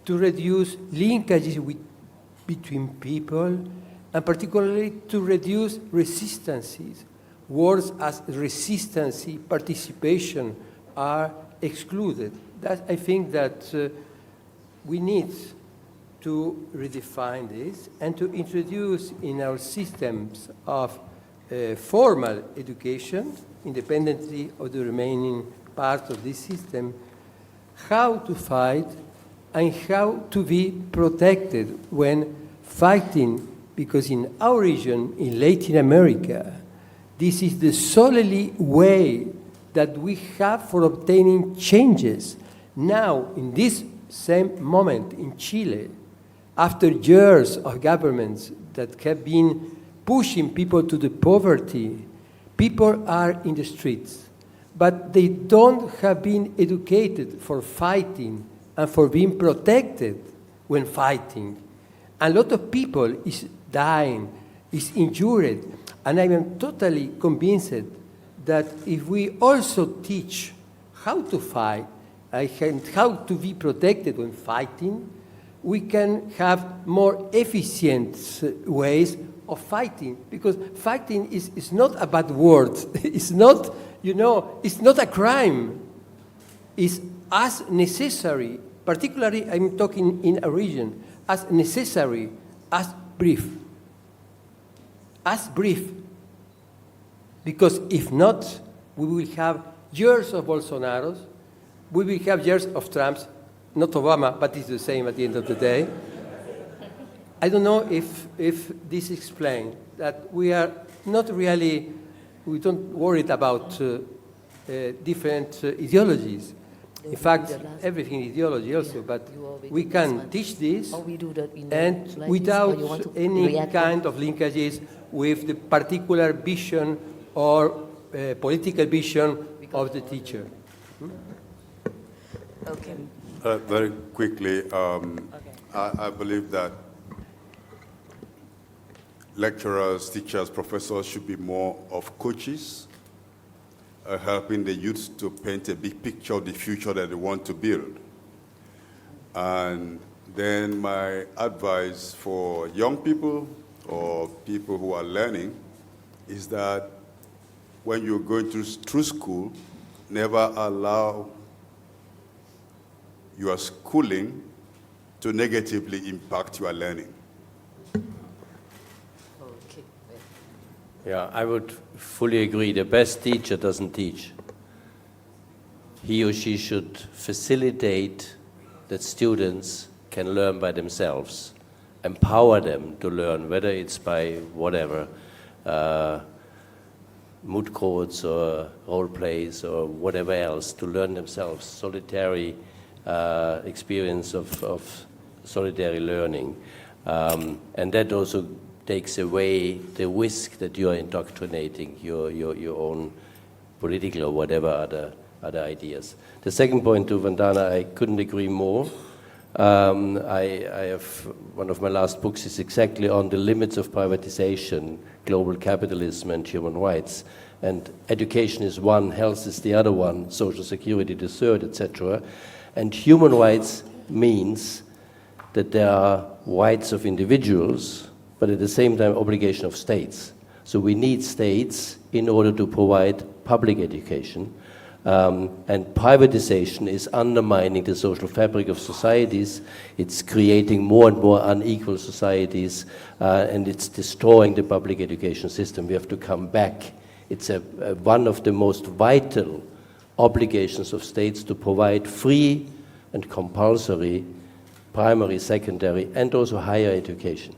to reduce linkages between people, and particularly to reduce resistances. Words as resistance, participation are excluded. That, I think that we need to redefine this and to introduce in our systems of formal education, independently of the remaining part of this system, how to fight and how to be protected when fighting, because in our region, in Latin America, this is the solely way that we have for obtaining changes. Now, in this same moment in Chile, after years of governments that have been pushing people to the poverty, people are in the streets, but they don't have been educated for fighting and for being protected when fighting. A lot of people is dying, is injured, and I am totally convinced that if we also teach how to fight and how to be protected when fighting, we can have more efficient ways of fighting, because fighting is not a bad word. It's not, it's not a crime. It's as necessary, particularly I'm talking in a region, as necessary as brief. As brief. Because if not, we will have years of Bolsonaros, we will have years of Trumps, not Obama, but it's the same at the end of the day. I don't know if this explains that we are not really, we don't worry about different ideologies. In fact, everything is ideology also, but we can teach this and without any kind of linkages with the particular vision or political vision of the teacher. Okay. Very quickly, I believe that lecturers, teachers, professors should be more of coaches, helping the youth to paint a big picture of the future that they want to build. And then my advice for young people or people who are learning is that when you're going through school, never allow your schooling to negatively impact your learning. Yeah, I would fully agree. The best teacher doesn't teach. He or she should facilitate that students can learn by themselves. empower them to learn, whether it's by whatever, moot courts or role plays or whatever else, to learn themselves, solitary experience of solitary learning. And that also takes away the risk that you are indoctrinating your own political or whatever other ideas. The second point to Vandana, I couldn't agree more. I have, one of my last books is exactly on the limits of privatization, global capitalism and human rights. And education is one, health is the other one, social security the third, etc. And human rights means that there are rights of individuals, but at the same time obligation of states. So we need states in order to provide public education. And privatization is undermining the social fabric of societies. It's creating more and more unequal societies, and it's destroying the public education system. We have to come back. It's one of the most vital obligations of states to provide free and compulsory primary, secondary, and also higher education.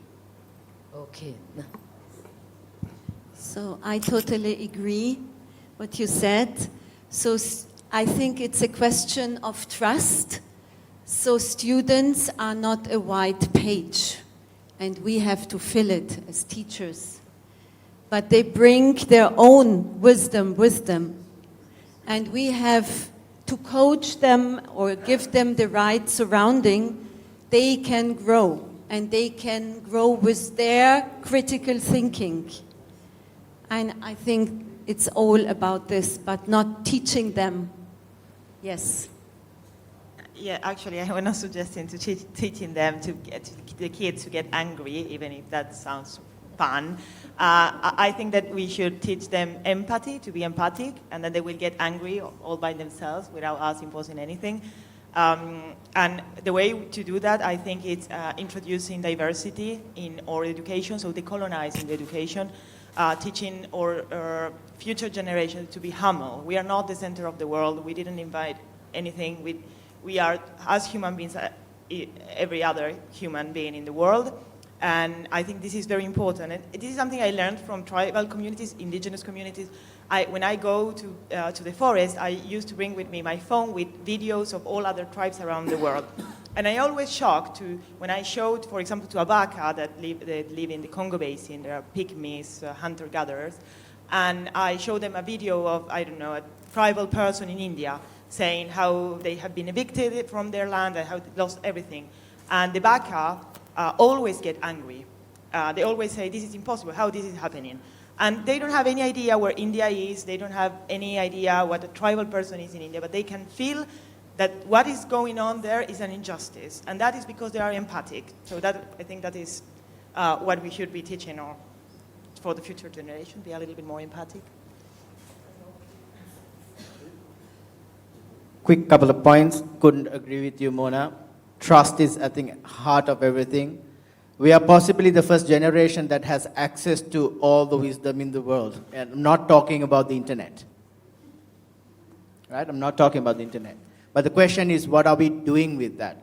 Okay. So I totally agree what you said. So I think it's a question of trust. So students are not a white page, and we have to fill it as teachers. But they bring their own wisdom with them, and we have to coach them or give them the right surrounding. They can grow, and they can grow with their critical thinking. And I think it's all about this, but not teaching them. Yes. Yeah, actually, I was not suggesting to teaching them to get the kids to get angry, even if that sounds fun. I think that we should teach them empathy, to be empathic, and then they will get angry all by themselves without us imposing anything. And the way to do that, I think, it's introducing diversity in our education, so decolonizing the education. Teaching our future generations to be humble. We are not the center of the world. We didn't invite anything. We are, as human beings, every other human being in the world. And I think this is very important. And this is something I learned from tribal communities, indigenous communities. When I go to the forest, I used to bring with me my phone with videos of all other tribes around the world. And I always shocked when I showed, for example, to Abaka that live in the Congo Basin, there are pygmies, hunter-gatherers, and I showed them a video of, I don't know, a tribal person in India saying how they have been evicted from their land and how they lost everything. And the Baka always get angry. They always say, this is impossible, how this is happening. And they don't have any idea where India is, they don't have any idea what a tribal person is in India, but they can feel that what is going on there is an injustice, and that is because they are empathic. So I think that is what we should be teaching for the future generation, be a little bit more empathic. Quick couple of points. Couldn't agree with you, Mona. Trust is, I think, heart of everything. We are possibly the first generation that has access to all the wisdom in the world. And I'm not talking about the internet. Right? I'm not talking about the internet. But the question is, what are we doing with that?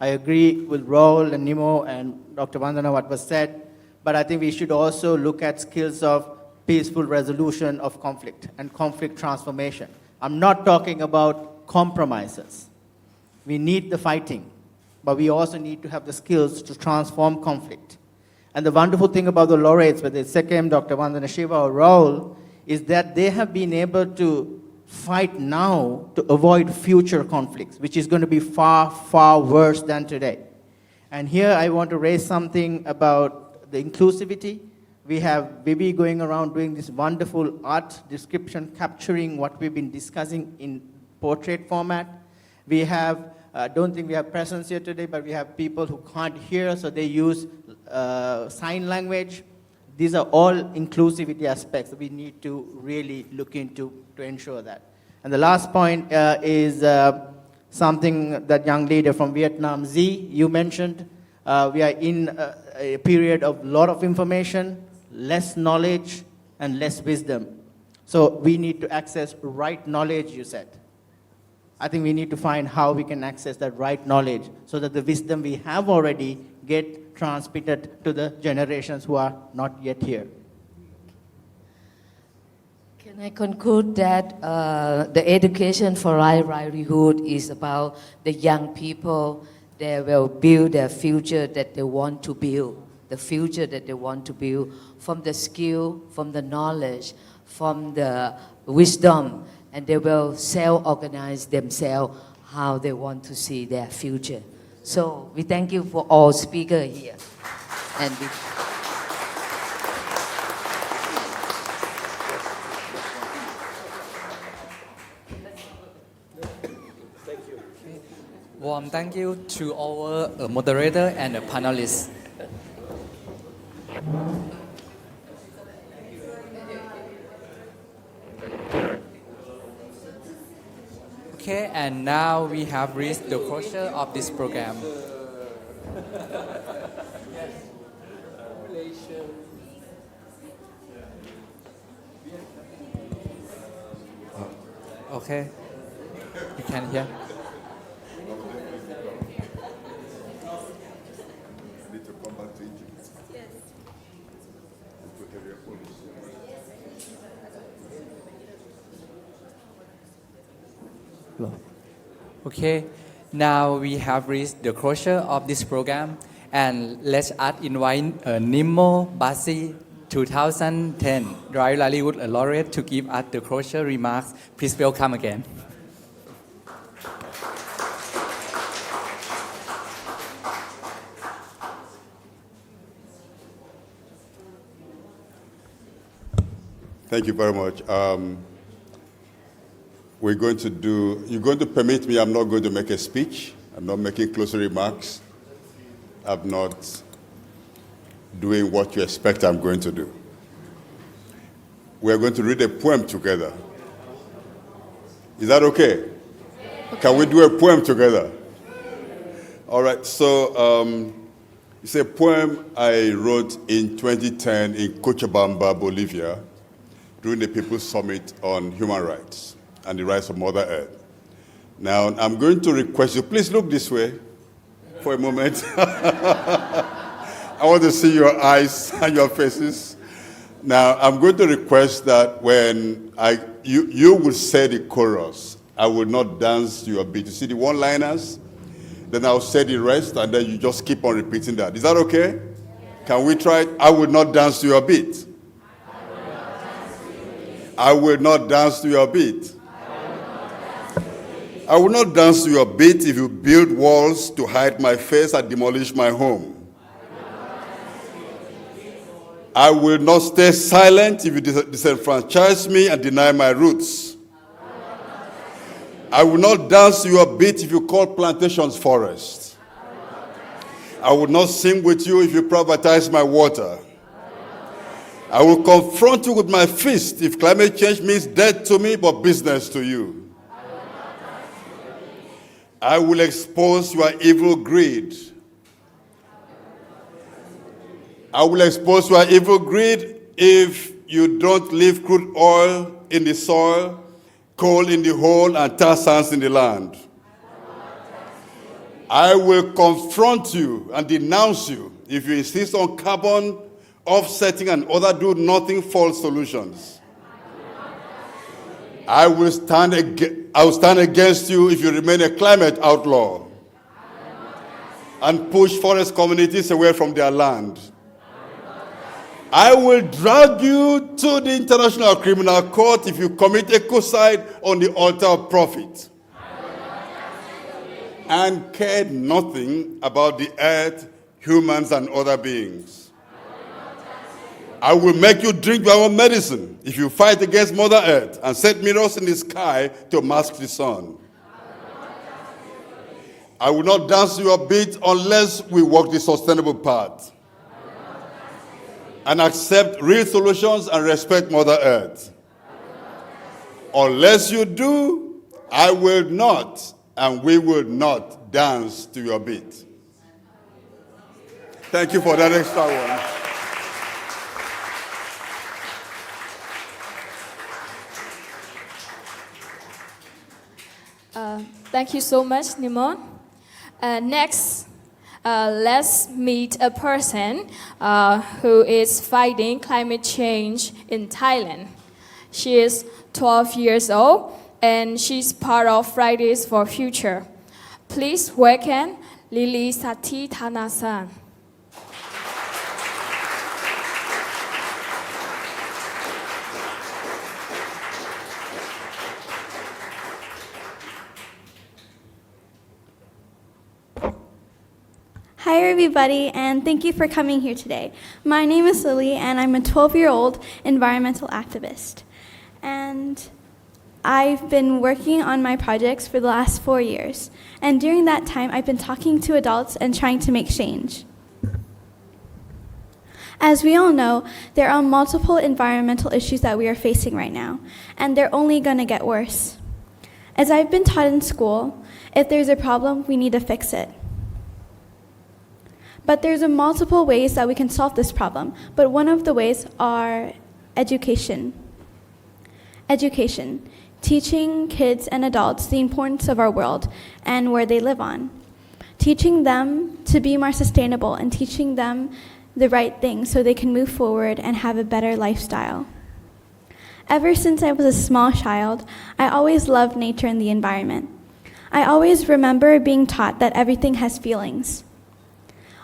I agree with Raul and Nimo and Dr. Vandana what was said, but I think we should also look at skills of peaceful resolution of conflict and conflict transformation. I'm not talking about compromises. We need the fighting, but we also need to have the skills to transform conflict. And the wonderful thing about the laureates, whether it's Sekem, Dr. Vandana Shiva, or Raul, is that they have been able to fight now to avoid future conflicts, which is going to be far, far worse than today. And here I want to raise something about the inclusivity. We have Bibi going around doing this wonderful art description, capturing what we've been discussing in portrait format. We have, I don't think we have presence here today, but we have people who can't hear, so they use sign language. These are all inclusivity aspects that we need to really look into to ensure that. And the last point is something that young leader from Vietnam, Z, you mentioned. We are in a period of lot of information, less knowledge, and less wisdom. So we need to access right knowledge, you said. I think we need to find how we can access that right knowledge so that the wisdom we have already get transmitted to the generations who are not yet here. Can I conclude that the education for livelihood is about the young people? They will build their future that they want to build, the future that they want to build from the skill, from the knowledge, from the wisdom, and they will self-organize themselves how they want to see their future. So we thank you for all speakers here. And we Warm thank you to our moderator and the panelists. Okay, and now we have reached the closure of this program. Okay, you can hear. Okay, now we have reached the closure of this program, and let us invite Nimo Basi 2010 Livelihood Laureate to give us the closure remarks. Please welcome again. Thank you very much. You're going to permit me, I'm not going to make a speech. I'm not making closing remarks. I'm not doing what you expect I'm going to do. We're going to read a poem together. Is that okay? Can we do a poem together? All right, so it's a poem I wrote in 2010 in Cochabamba, Bolivia, during the People's Summit on Human Rights and the rights of Mother Earth. Now, I'm going to request you, please look this way for a moment. I want to see your eyes and your faces. Now, I'm going to request that when you will say the chorus, I will not dance your beat. You see the one-liners? Then I'll say the rest, and then you just keep on repeating that. Is that okay? Can we try it? I will not dance to your beat. I will not dance to your beat. I will not dance to your beat if you build walls to hide my face and demolish my home. I will not stay silent if you disenfranchise me and deny my roots. I will not dance to your beat if you call plantations forests. I will not sing with you if you privatize my water. I will confront you with my fist if climate change means death to me but business to you. I will expose your evil greed. I will expose your evil greed if you don't leave crude oil in the soil, coal in the hole, and tar sands in the land. I will confront you and denounce you if you insist on carbon offsetting and other do-nothing false solutions. I will stand against you if you remain a climate outlaw and push forest communities away from their land. I will drag you to the International Criminal Court if you commit ecocide on the altar of profit and care nothing about the earth, humans, and other beings. I will make you drink your own medicine if you fight against Mother Earth and set mirrors in the sky to mask the sun. I will not dance to your beat unless we walk the sustainable path and accept real solutions and respect Mother Earth. Unless you do, I will not and we will not dance to your beat. Thank you for that extra one. Thank you so much, Nimon. Next, let's meet a person who is fighting climate change in Thailand. She is 12 years old and she's part of Fridays for Future. Please welcome Lily Sati Thanasan. Hi everybody, and thank you for coming here today. My name is Lily and I'm a 12-year-old environmental activist. And I've been working on my projects for the last 4 years. And during that time, I've been talking to adults and trying to make change. As we all know, there are multiple environmental issues that we are facing right now, and they're only going to get worse. As I've been taught in school, if there's a problem, we need to fix it. But there's multiple ways that we can solve this problem, but one of the ways are education. Education, teaching kids and adults the importance of our world and where they live on. Teaching them to be more sustainable and teaching them the right things so they can move forward and have a better lifestyle. Ever since I was a small child, I always loved nature and the environment. I always remember being taught that everything has feelings.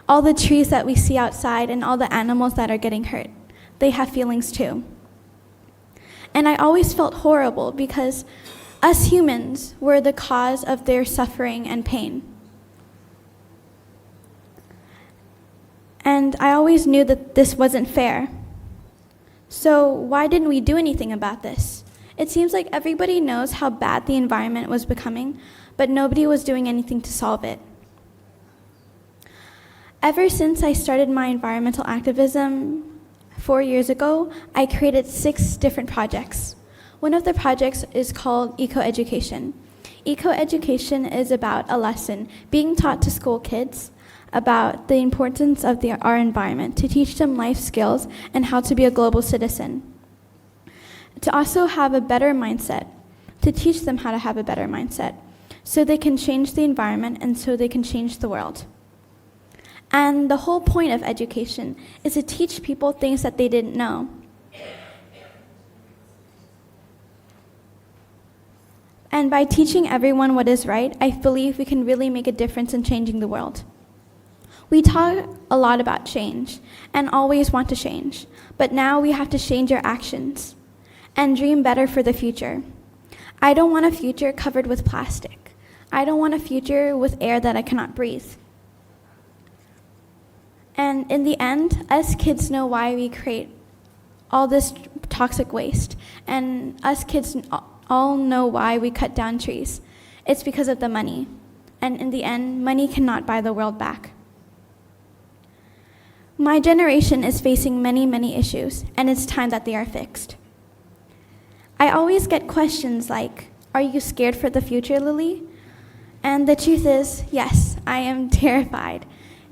All the trees that we see outside and all the animals that are getting hurt, they have feelings too. And I always felt horrible because us humans were the cause of their suffering and pain. And I always knew that this wasn't fair. So why didn't we do anything about this? It seems like everybody knows how bad the environment was becoming, but nobody was doing anything to solve it. Ever since I started my environmental activism 4 years ago, I created 6 different projects. One of the projects is called Eco-Education. Eco-Education is about a lesson being taught to school kids about the importance of our environment, to teach them life skills and how to be a global citizen. To also have a better mindset, to teach them how to have a better mindset, so they can change the environment and so they can change the world. And the whole point of education is to teach people things that they didn't know. And by teaching everyone what is right, I believe we can really make a difference in changing the world. We talk a lot about change and always want to change, but now we have to change our actions and dream better for the future. I don't want a future covered with plastic. I don't want a future with air that I cannot breathe. And in the end, us kids know why we create all this toxic waste. And us kids all know why we cut down trees. It's because of the money. And in the end, money cannot buy the world back. My generation is facing many, many issues, and it's time that they are fixed. I always get questions like, "Are you scared for the future, Lily?" And the truth is, yes, I am terrified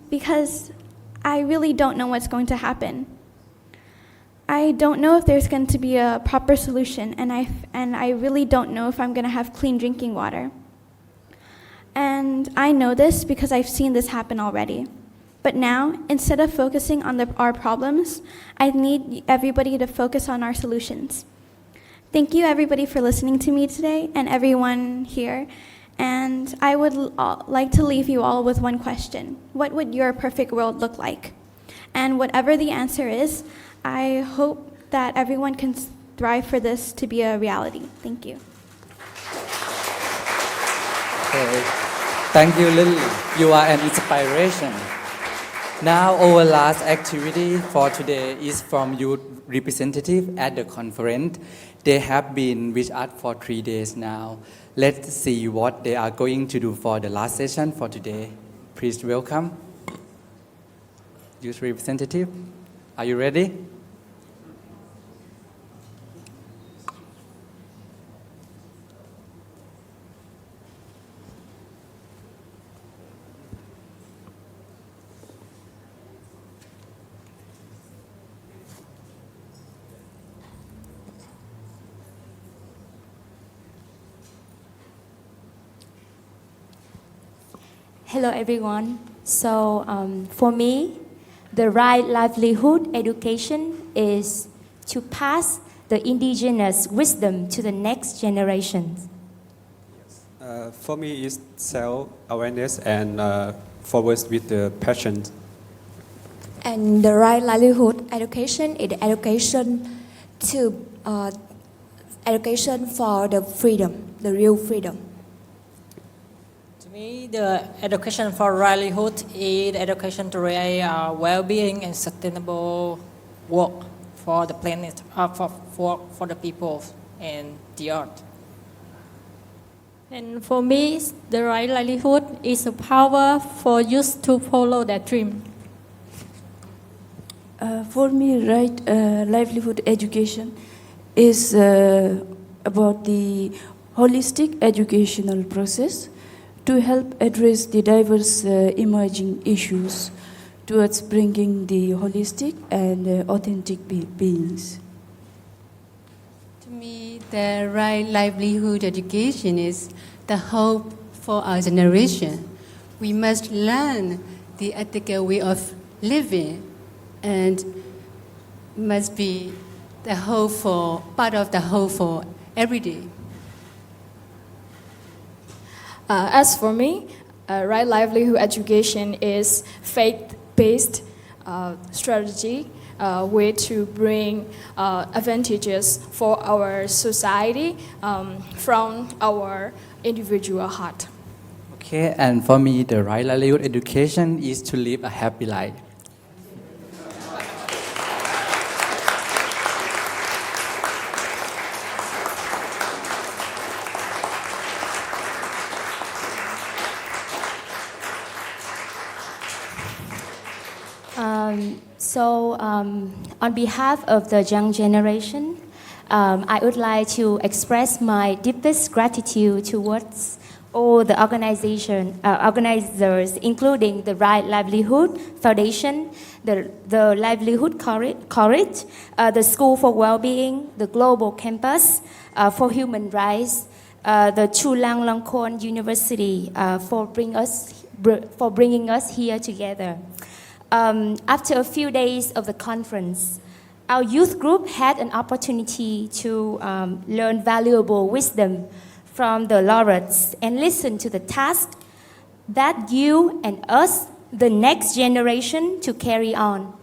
because I really don't know what's going to happen. I don't know if there's going to be a proper solution, and I really don't know if I'm going to have clean drinking water. And I know this because I've seen this happen already. But now, instead of focusing on our problems, I need everybody to focus on our solutions. Thank you, everybody, for listening to me today, and everyone here. And I would like to leave you all with one question. What would your perfect world look like? And whatever the answer is, I hope that everyone can strive for this to be a reality. Thank you. Okay. Thank you, Lily. You are an inspiration. Now, our last activity for today is from youth representative at the conference. They have been with us for 3 days now. Let's see what they are going to do for the last session for today. Please welcome youth representative. Are you ready? Hello everyone. So for me, the right livelihood education is to pass the indigenous wisdom to the next generation. For me, it's self-awareness and forward with the passion. And the right livelihood education is education for the freedom, the real freedom. To me, the education for livelihood is education to create well-being and sustainable work for the planet, for the people and the earth. And for me, the right livelihood is a power for youth to follow their dream. For me, right livelihood education is about the holistic educational process to help address the diverse emerging issues towards bringing the holistic and authentic beings. To me, the right livelihood education is the hope for our generation. We must learn the ethical way of living and must be the hope for part of the hope for every day. As for me, right livelihood education is faith-based strategy way to bring advantages for our society from our individual heart. Okay, and for me, the right livelihood education is to live a happy life. On behalf of the young generation, I would like to express my deepest gratitude towards all the organizers, including the Right Livelihood Foundation, the Livelihood College, the School for Wellbeing, the Global Campus for Human Rights, the Chulalongkorn University for bringing us here together. After a few days of the conference, our youth group had an opportunity to learn valuable wisdom from the laureates and listen to the task that you and us, the next generation, to carry on.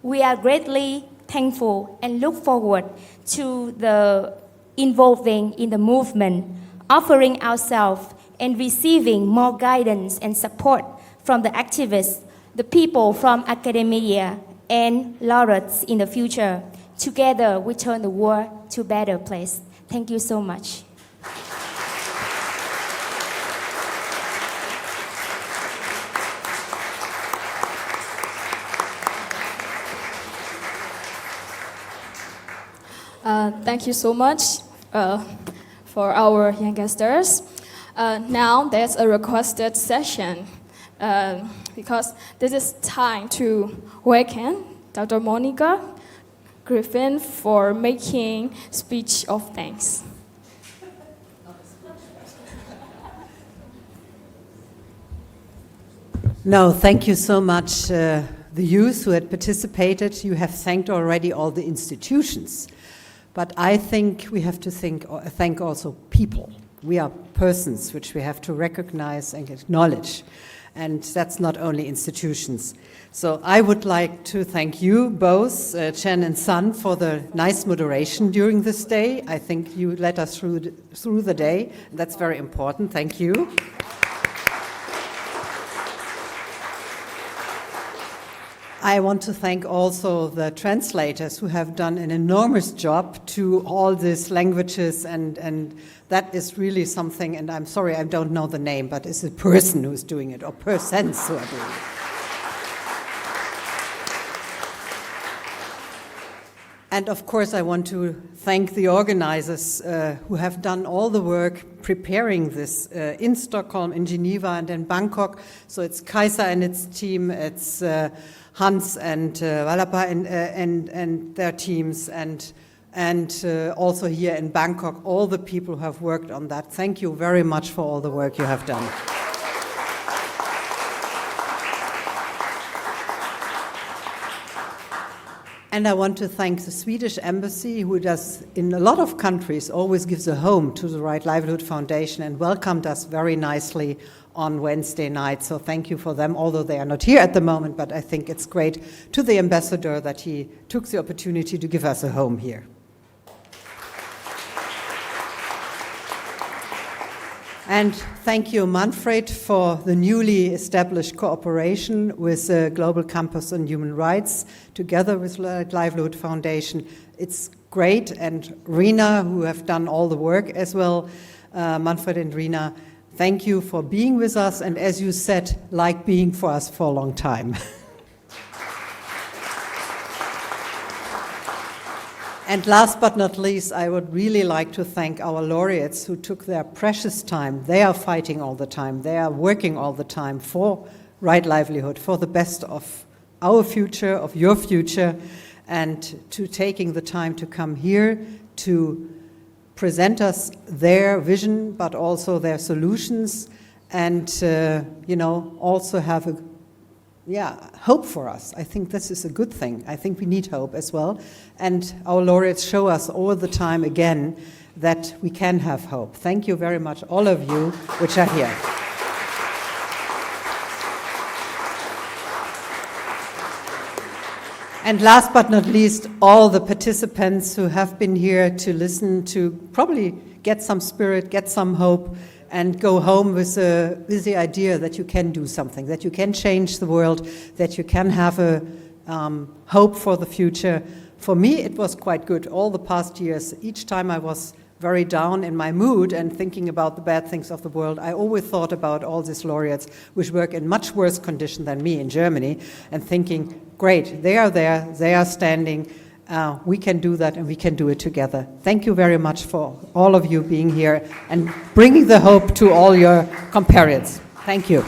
We are greatly thankful and look forward to the involving in the movement, offering ourselves and receiving more guidance and support from the activists, the people from academia and laureates in the future. Together, we turn the world to a better place. Thank you so much. Thank you so much for our youngsters. Now there's a requested session. Because this is time to welcome Dr. Monica Griffin for making speech of thanks. No, thank you so much, the youth who had participated. You have thanked already all the institutions. But I think we have to thank also people. We are persons which we have to recognize and acknowledge. And that's not only institutions. So I would like to thank you both, Chen and Sun, for the nice moderation during this day. I think you led us through the day. That's very important. Thank you. I want to thank also the translators who have done an enormous job to all these languages, and that is really something, and I'm sorry I don't know the name, but it's a person who's doing it, or persons who are doing it. And of course I want to thank the organizers who have done all the work preparing this in Stockholm, in Geneva, and in Bangkok. So it's Kaiser and its team, it's Hans and Walapa and their teams, and also here in Bangkok, all the people who have worked on that. Thank you very much for all the work you have done. And I want to thank the Swedish Embassy, who does, in a lot of countries, always gives a home to the Right Livelihood Foundation and welcomed us very nicely on Wednesday night. So thank you for them, although they are not here at the moment, but I think it's great to the ambassador that he took the opportunity to give us a home here. And thank you, Manfred, for the newly established cooperation with the Global Campus on Human Rights, together with Livelihood Foundation. It's great, and Rina, who have done all the work as well, Manfred and Rina, thank you for being with us, and as you said, like being for us for a long time. And last but not least, I would really like to thank our laureates who took their precious time. They are fighting all the time. They are working all the time for right livelihood, for the best of our future, of your future, and to taking the time to come here to present us their vision, but also their solutions, and also have a hope for us. I think this is a good thing. I think we need hope as well. And our laureates show us all the time again that we can have hope. Thank you very much, all of you which are here. And last but not least, all the participants who have been here to listen, to probably get some spirit, get some hope, and go home with the idea that you can do something, that you can change the world, that you can have a hope for the future. For me, it was quite good all the past years. Each time I was very down in my mood and thinking about the bad things of the world, I always thought about all these laureates which work in much worse condition than me in Germany, and thinking, great, they are there, they are standing, we can do that, and we can do it together. Thank you very much for all of you being here and bringing the hope to all your compatriots. Thank you.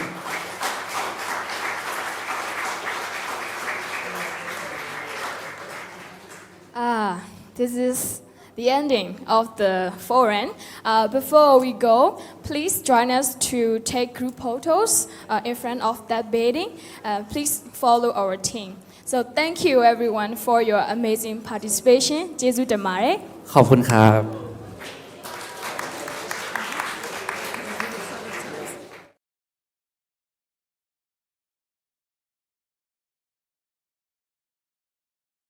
This is the ending of the forum. Before we go, please join us to take group photos in front of that building. Please follow our team. So thank you everyone for your amazing participation. ကျေးဇူးတင်ပါတယ် ขอบคุณครับ